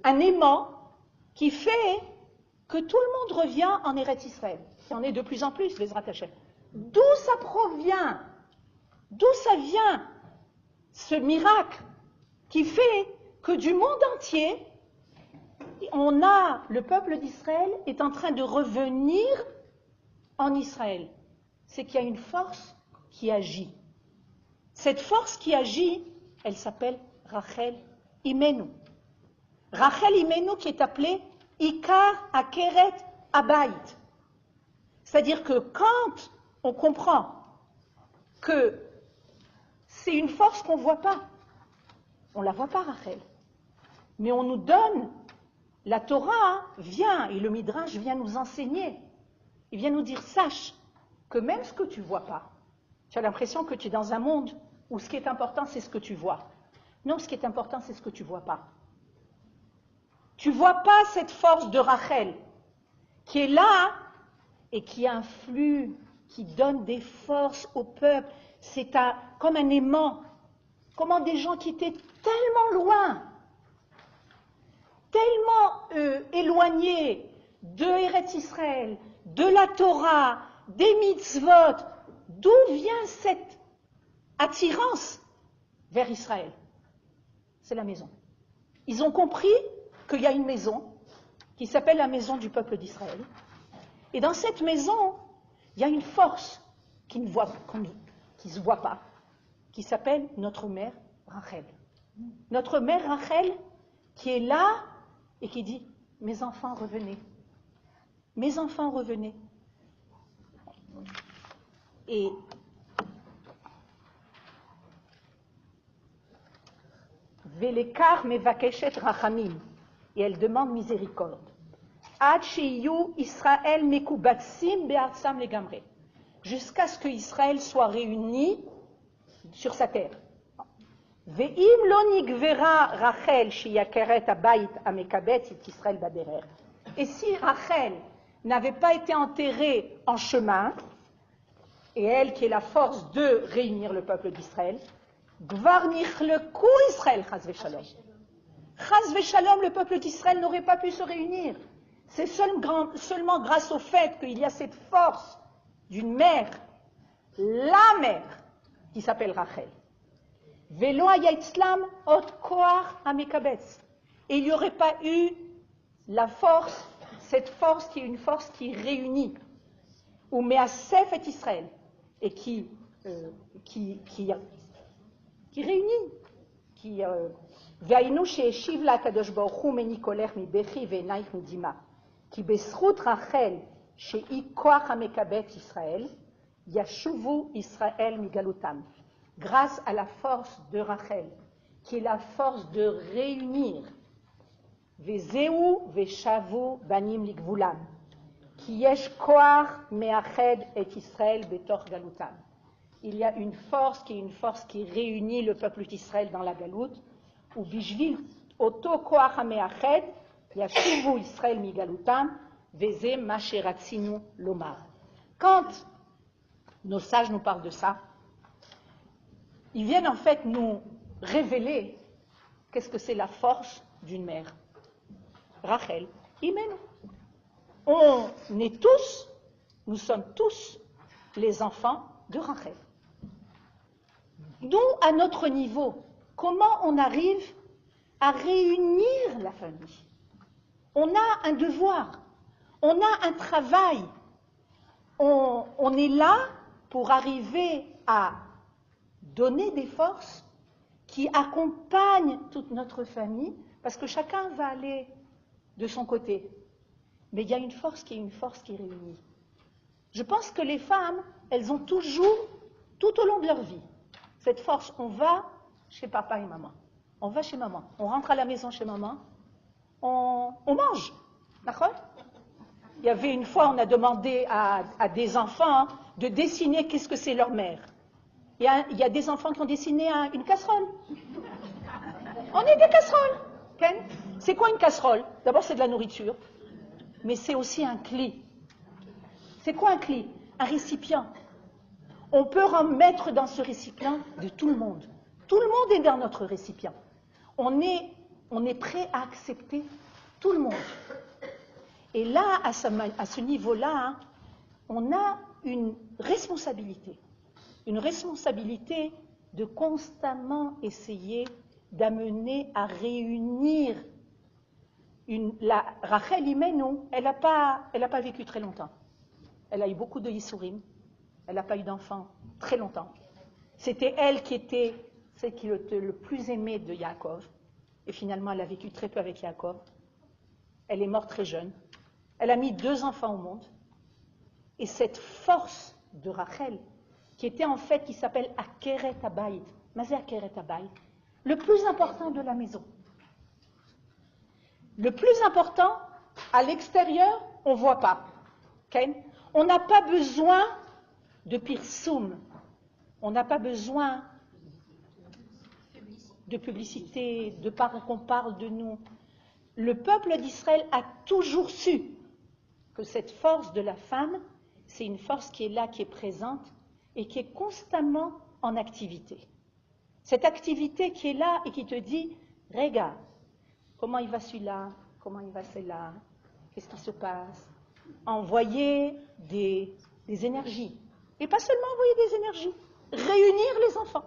un aimant qui fait que tout le monde revient en Eretz Israël. Il y en est de plus en plus, les Hashem. D'où ça provient? D'où ça vient, ce miracle qui fait que du monde entier, le peuple d'Israël est en train de revenir en Israël. C'est qu'il y a une force qui agit. Cette force qui agit, elle s'appelle Rachel Imenu. Rachel Imenu qui est appelée Ikar Akeret Abayit. C'est-à-dire que quand on comprend que c'est une force qu'on ne voit pas, on ne la voit pas Rachel, mais on nous donne, la Torah vient, et le Midrash vient nous enseigner, il vient nous dire, sache que même ce que tu ne vois pas, tu as l'impression que tu es dans un monde où ce qui est important, c'est ce que tu vois. Non, ce qui est important, c'est ce que tu ne vois pas. Tu ne vois pas cette force de Rachel qui est là et qui influe, qui donne des forces au peuple. C'est comme un aimant. Comment des gens qui étaient tellement loin, tellement éloignés de Eretz Israël, de la Torah, des mitzvot, d'où vient cette attirance vers Israël? C'est la maison. Ils ont compris qu'il y a une maison qui s'appelle la maison du peuple d'Israël. Et dans cette maison, il y a une force qui ne se voit pas, qui s'appelle notre mère Rachel. Notre mère Rachel qui est là et qui dit, mes enfants, revenez. Mes enfants, revenez. Et Velekar mevakeshet rachamim. Et elle demande miséricorde. Ad sheyu Israël mekubatsim be'arzam legamre. Jusqu'à ce que Israël soit réuni sur sa terre. Ve'im lo nigvera Rachel sheyakeret abayit amekabet it Israël baderer. Et si Rachel n'avait pas été enterrée en chemin, et elle qui est la force de réunir le peuple d'Israël, Gvar nichleku Israël, chas v'shalom. Chas v'shalom, le peuple d'Israël n'aurait pas pu se réunir. C'est seulement grâce au fait qu'il y a cette force d'une mère, la mère, qui s'appelle Rachel. Velo hayatzlam ot koach hamekabetz. Et il n'y aurait pas eu la force, cette force qui est une force qui réunit, ou measef et Israël, et qui réunit, qui Ve'aynu she'eshiv la kadosh baruch hu meni kolech mi bechi ve'enayich midima, ki beschut Rachel she'i koach hamekabet Israël, yashuvu Israël migalutam. Grâce à la force de Rachel, qui est la force de réunir, ve'zeu ve'shavu banim ligvulam, ki yesh koach me'ached et Israël betor galutam. Il y a une force qui réunit le peuple d'Israël dans la galoute, ou bishvil oto koach hameached yashuvu Israël migalutam veze ma sheratzinu lomar. Quand nos sages nous parlent de ça, ils viennent en fait nous révéler qu'est-ce que c'est la force d'une mère. Rachel Imenu. Nous sommes tous les enfants de Rachel. Nous, à notre niveau, comment on arrive à réunir la famille. On a un devoir, on a un travail. On est là pour arriver à donner des forces qui accompagnent toute notre famille, parce que chacun va aller de son côté. Mais il y a une force qui réunit. Je pense que les femmes, elles ont toujours, tout au long de leur vie, cette force. On va chez papa et maman. On va chez maman. On rentre à la maison chez maman. On mange. D'accord ? Il y avait une fois, on a demandé à des enfants de dessiner qu'est-ce que c'est leur mère. Il y a des enfants qui ont dessiné une casserole. On est des casseroles. Ken, c'est quoi une casserole? D'abord, c'est de la nourriture, mais c'est aussi un cli. C'est quoi un cli? Un récipient. On peut remettre dans ce récipient de tout le monde. Tout le monde est dans notre récipient. On est prêt à accepter tout le monde. Et là, à ce niveau-là, on a une responsabilité de constamment essayer d'amener à réunir. Rachel Imenu, elle n'a pas vécu très longtemps. Elle a eu beaucoup de Yissourim. Elle n'a pas eu d'enfant très longtemps. C'était elle qui était celle qui était le plus aimée de Yaakov. Et finalement, elle a vécu très peu avec Yaakov. Elle est morte très jeune. Elle a mis 2 enfants au monde. Et cette force de Rachel, qui s'appelle Akeret Habayit. Mazé Akeret Habayit. Le plus important de la maison. Le plus important, à l'extérieur, on ne voit pas. Okay? On n'a pas besoin de pirsoum. On n'a pas besoin de publicité, qu'on parle de nous. Le peuple d'Israël a toujours su que cette force de la femme, c'est une force qui est là, qui est présente et qui est constamment en activité. Cette activité qui est là et qui te dit, regarde, comment il va celui-là, comment il va celle-là, qu'est-ce qui se passe? Envoyer des énergies. Et pas seulement envoyer des énergies, réunir les enfants.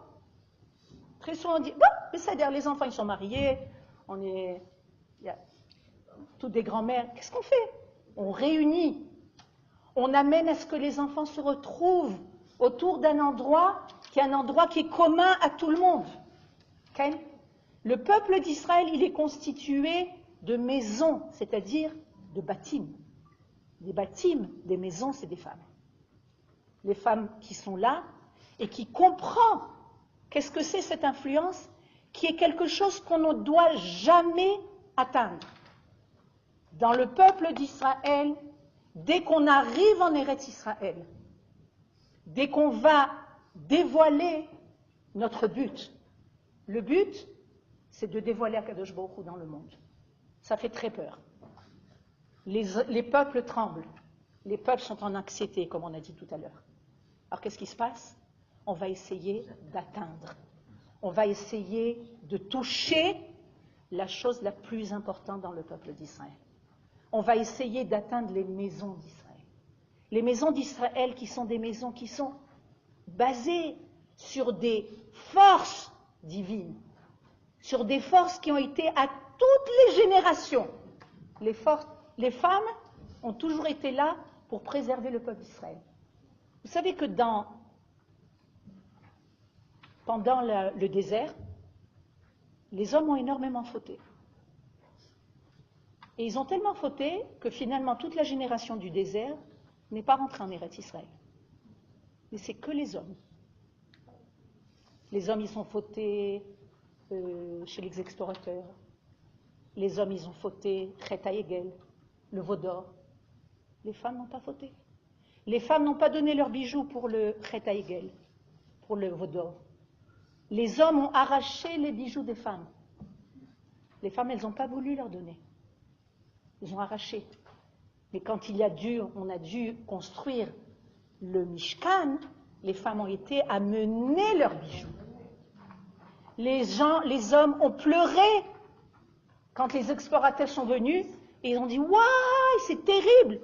Très souvent on dit, bon, mais c'est-à-dire les enfants ils sont mariés, il y a toutes des grands-mères, qu'est-ce qu'on fait? On réunit, on amène à ce que les enfants se retrouvent autour d'un endroit qui est commun à tout le monde. Okay? Le peuple d'Israël, il est constitué de maisons, c'est-à-dire de bâtim. Des bâtim, des maisons, c'est des femmes. Les femmes qui sont là et qui comprennent qu'est-ce que c'est cette influence, qui est quelque chose qu'on ne doit jamais atteindre. Dans le peuple d'Israël, dès qu'on arrive en Eretz Israël, dès qu'on va dévoiler notre but, le but, c'est de dévoiler Akadosh Baruch Hu dans le monde. Ça fait très peur. Les peuples tremblent. Les peuples sont en anxiété, comme on a dit tout à l'heure. Alors qu'est-ce qui se passe? On va essayer d'atteindre. On va essayer de toucher la chose la plus importante dans le peuple d'Israël. On va essayer d'atteindre les maisons d'Israël. Les maisons d'Israël qui sont des maisons qui sont basées sur des forces divines, sur des forces qui ont été à toutes les générations. Les femmes ont toujours été là pour préserver le peuple d'Israël. Vous savez que pendant le désert, les hommes ont énormément fauté. Et ils ont tellement fauté que finalement toute la génération du désert n'est pas rentrée en Eretz Israël. Mais c'est que les hommes. Les hommes, ils ont fauté chez les explorateurs. Les hommes, ils ont fauté Chet HaEgel, le veau d'or. Les femmes n'ont pas fauté. Les femmes n'ont pas donné leurs bijoux pour le Chet HaEgel, pour le veau d'or. Les hommes ont arraché les bijoux des femmes. Les femmes, elles n'ont pas voulu leur donner. Ils ont arraché. Mais quand on a dû construire le Mishkan, les femmes ont été à mener leurs bijoux. Les hommes ont pleuré quand les explorateurs sont venus et ils ont dit « Waouh, c'est terrible!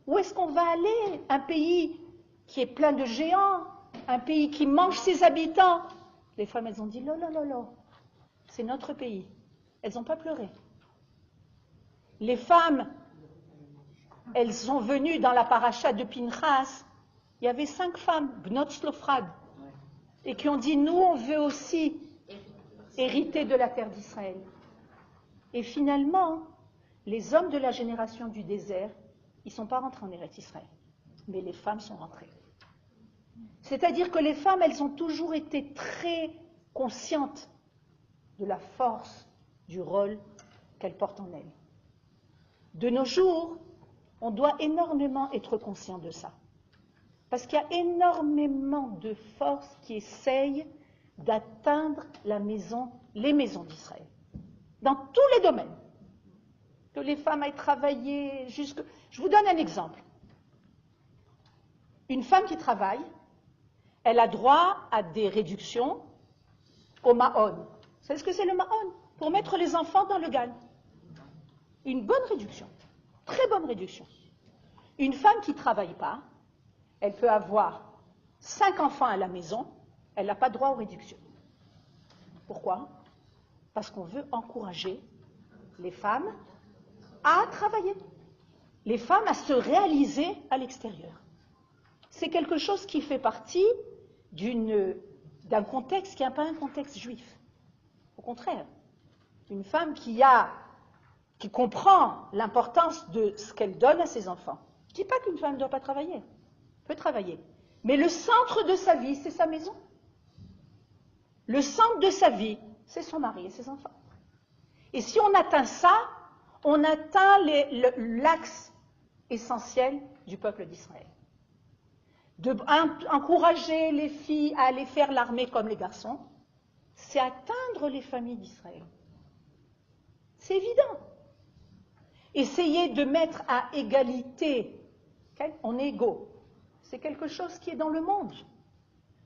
Où est-ce qu'on va aller? Un pays qui est plein de géants, un pays qui mange ses habitants. » Les femmes, elles ont dit « Non, non, non, non, c'est notre pays. elles n'ont pas pleuré. Les femmes, elles sont venues dans la paracha de Pinchas, il y avait 5 femmes, Bnot Slofrad, et qui ont dit, nous on veut aussi hériter de la terre d'Israël. Et finalement, les hommes de la génération du désert, ils ne sont pas rentrés en Eretz Israël, mais les femmes sont rentrées. C'est-à-dire que les femmes, elles ont toujours été très conscientes de la force du rôle qu'elles portent en elles. De nos jours, on doit énormément être conscient de ça. Parce qu'il y a énormément de forces qui essayent d'atteindre les maisons d'Israël. Dans tous les domaines. Que les femmes aillent travailler jusque... Je vous donne un exemple. Une femme qui travaille, elle a droit à des réductions au Mahon. Vous savez ce que c'est le Mahon? Pour mettre les enfants dans le GAN. Une bonne réduction. Très bonne réduction. Une femme qui ne travaille pas, elle peut avoir 5 enfants à la maison, elle n'a pas droit aux réductions. Pourquoi? Parce qu'on veut encourager les femmes à travailler, les femmes à se réaliser à l'extérieur. C'est quelque chose qui fait partie d'un contexte qui n'est pas un contexte juif. Au contraire, une femme qui comprend l'importance de ce qu'elle donne à ses enfants. Je ne dis pas qu'une femme ne doit pas travailler, elle peut travailler. Mais le centre de sa vie, c'est sa maison. Le centre de sa vie, c'est son mari et ses enfants. Et si on atteint ça, on atteint l'axe essentiel du peuple d'Israël. Encourager les filles à aller faire l'armée comme les garçons, c'est atteindre les familles d'Israël. C'est évident. Essayer de mettre à égalité, on est égaux, c'est quelque chose qui est dans le monde.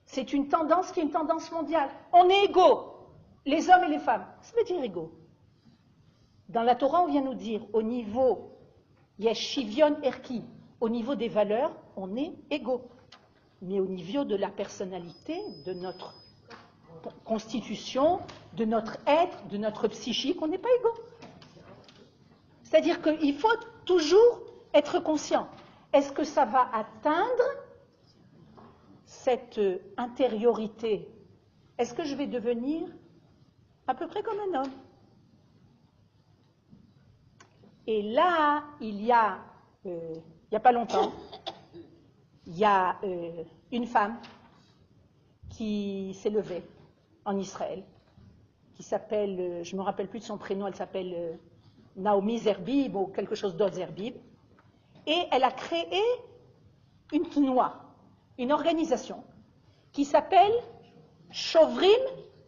C'est une tendance qui est une tendance mondiale. On est égaux, les hommes et les femmes. Ça veut dire égaux. Dans la Torah, on vient nous dire, au niveau Yeshivion Erki, au niveau des valeurs, on est égaux. Mais au niveau de la personnalité, de notre constitution, de notre être, de notre psychique, on n'est pas égaux. C'est-à-dire qu'il faut toujours être conscient. Est-ce que ça va atteindre cette intériorité? Est-ce que je vais devenir à peu près comme un homme? Et là, il y a pas longtemps, il y a une femme qui s'est levée en Israël, qui s'appelle, je ne me rappelle plus de son prénom, elle s'appelle Naomi Zerbib ou quelque chose d'autre Zerbib, et elle a créé une tnoua, une organisation qui s'appelle Shovrim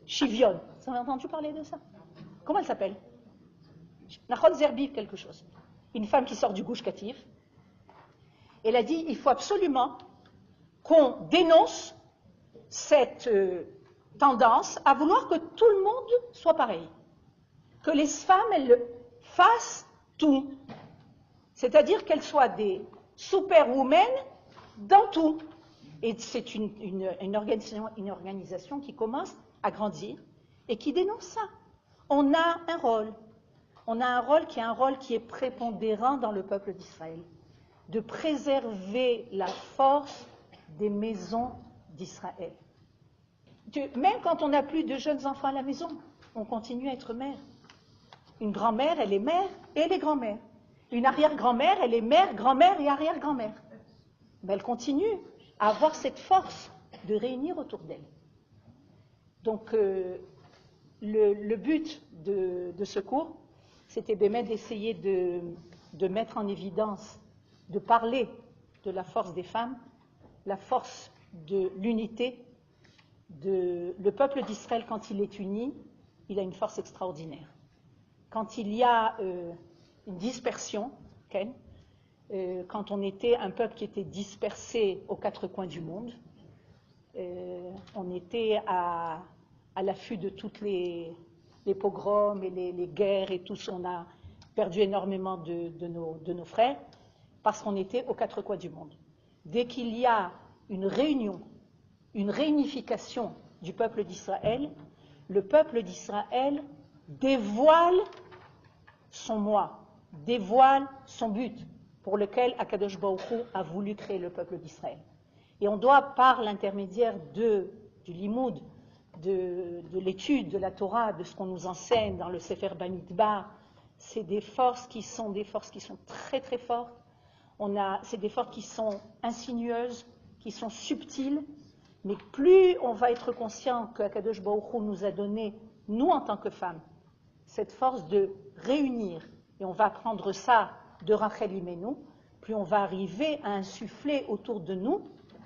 Shivion. Vous avez entendu parler de ça? Comment elle s'appelle? Nachon Zerbib quelque chose. Une femme qui sort du Gush Katif. Elle a dit, il faut absolument qu'on dénonce cette tendance à vouloir que tout le monde soit pareil. Que les femmes, elles fassent tout. C'est-à-dire qu'elles soient des superwomen dans tout. Et c'est une organisation qui commence à grandir et qui dénonce ça. On a un rôle. On a un rôle qui est prépondérant dans le peuple d'Israël. De préserver la force des maisons d'Israël. Même quand on n'a plus de jeunes enfants à la maison, on continue à être mère. Une grand-mère, elle est mère et elle est grand-mère. Une arrière-grand-mère, elle est mère, grand-mère et arrière-grand-mère. Mais elle continue à avoir cette force de réunir autour d'elle. Donc, le but de ce cours, c'était d'essayer de mettre en évidence, de parler de la force des femmes, la force de l'unité. Le peuple d'Israël, quand il est uni, il a une force extraordinaire. Quand il y a une dispersion, quand on était un peuple qui était dispersé aux 4 coins du monde, on était à l'affût de toutes les pogroms et les guerres et tout ça. On a perdu énormément de nos frères parce qu'on était aux 4 coins du monde. Dès qu'il y a une réunion, une réunification du peuple d'Israël, le peuple d'Israël dévoile son moi, dévoile son but pour lequel Akadosh Baruch Hu a voulu créer le peuple d'Israël. Et on doit, par l'intermédiaire du limoud, de l'étude de la Torah, de ce qu'on nous enseigne dans le Sefer Bamidbar, c'est des forces qui sont très très fortes. C'est des forces qui sont insinueuses, qui sont subtiles, mais plus on va être conscient que Akadosh Baruch Hu nous a donné, nous en tant que femmes, cette force de réunir, et on va apprendre ça de Rachel Imenu, plus on va arriver à insuffler autour de nous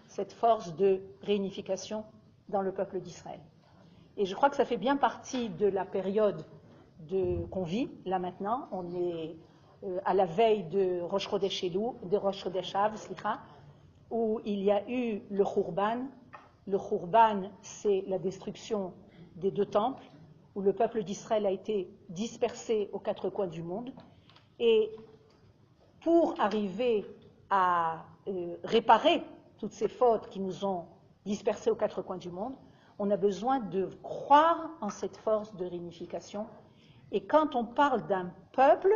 cette force de réunification dans le peuple d'Israël. Et je crois que ça fait bien partie de la période qu'on vit, là maintenant. On est à la veille de Rosh Chodesh Elul, de Rosh Chodesh Av, où il y a eu le Khurban. Le Khurban, c'est la destruction des 2 temples, où le peuple d'Israël a été dispersé aux 4 coins du monde. Et pour arriver à réparer toutes ces fautes qui nous ont dispersés aux 4 coins du monde, on a besoin de croire en cette force de réunification. Et quand on parle d'un peuple,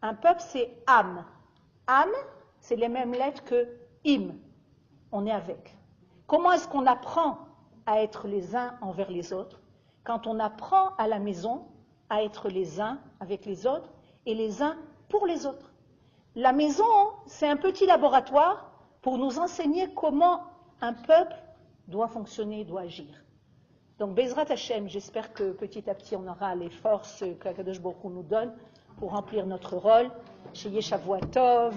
un peuple c'est Am. Am, c'est les mêmes lettres que Im. On est avec. Comment est-ce qu'on apprend à être les uns envers les autres? Quand on apprend à la maison à être les uns avec les autres et les uns pour les autres. La maison, c'est un petit laboratoire pour nous enseigner comment un peuple doit fonctionner, doit agir. Donc, Bezrat Hashem, j'espère que petit à petit, on aura les forces qu'Akadosh Baruch Hu nous donne pour remplir notre rôle. Sheyeh Shavua Tov.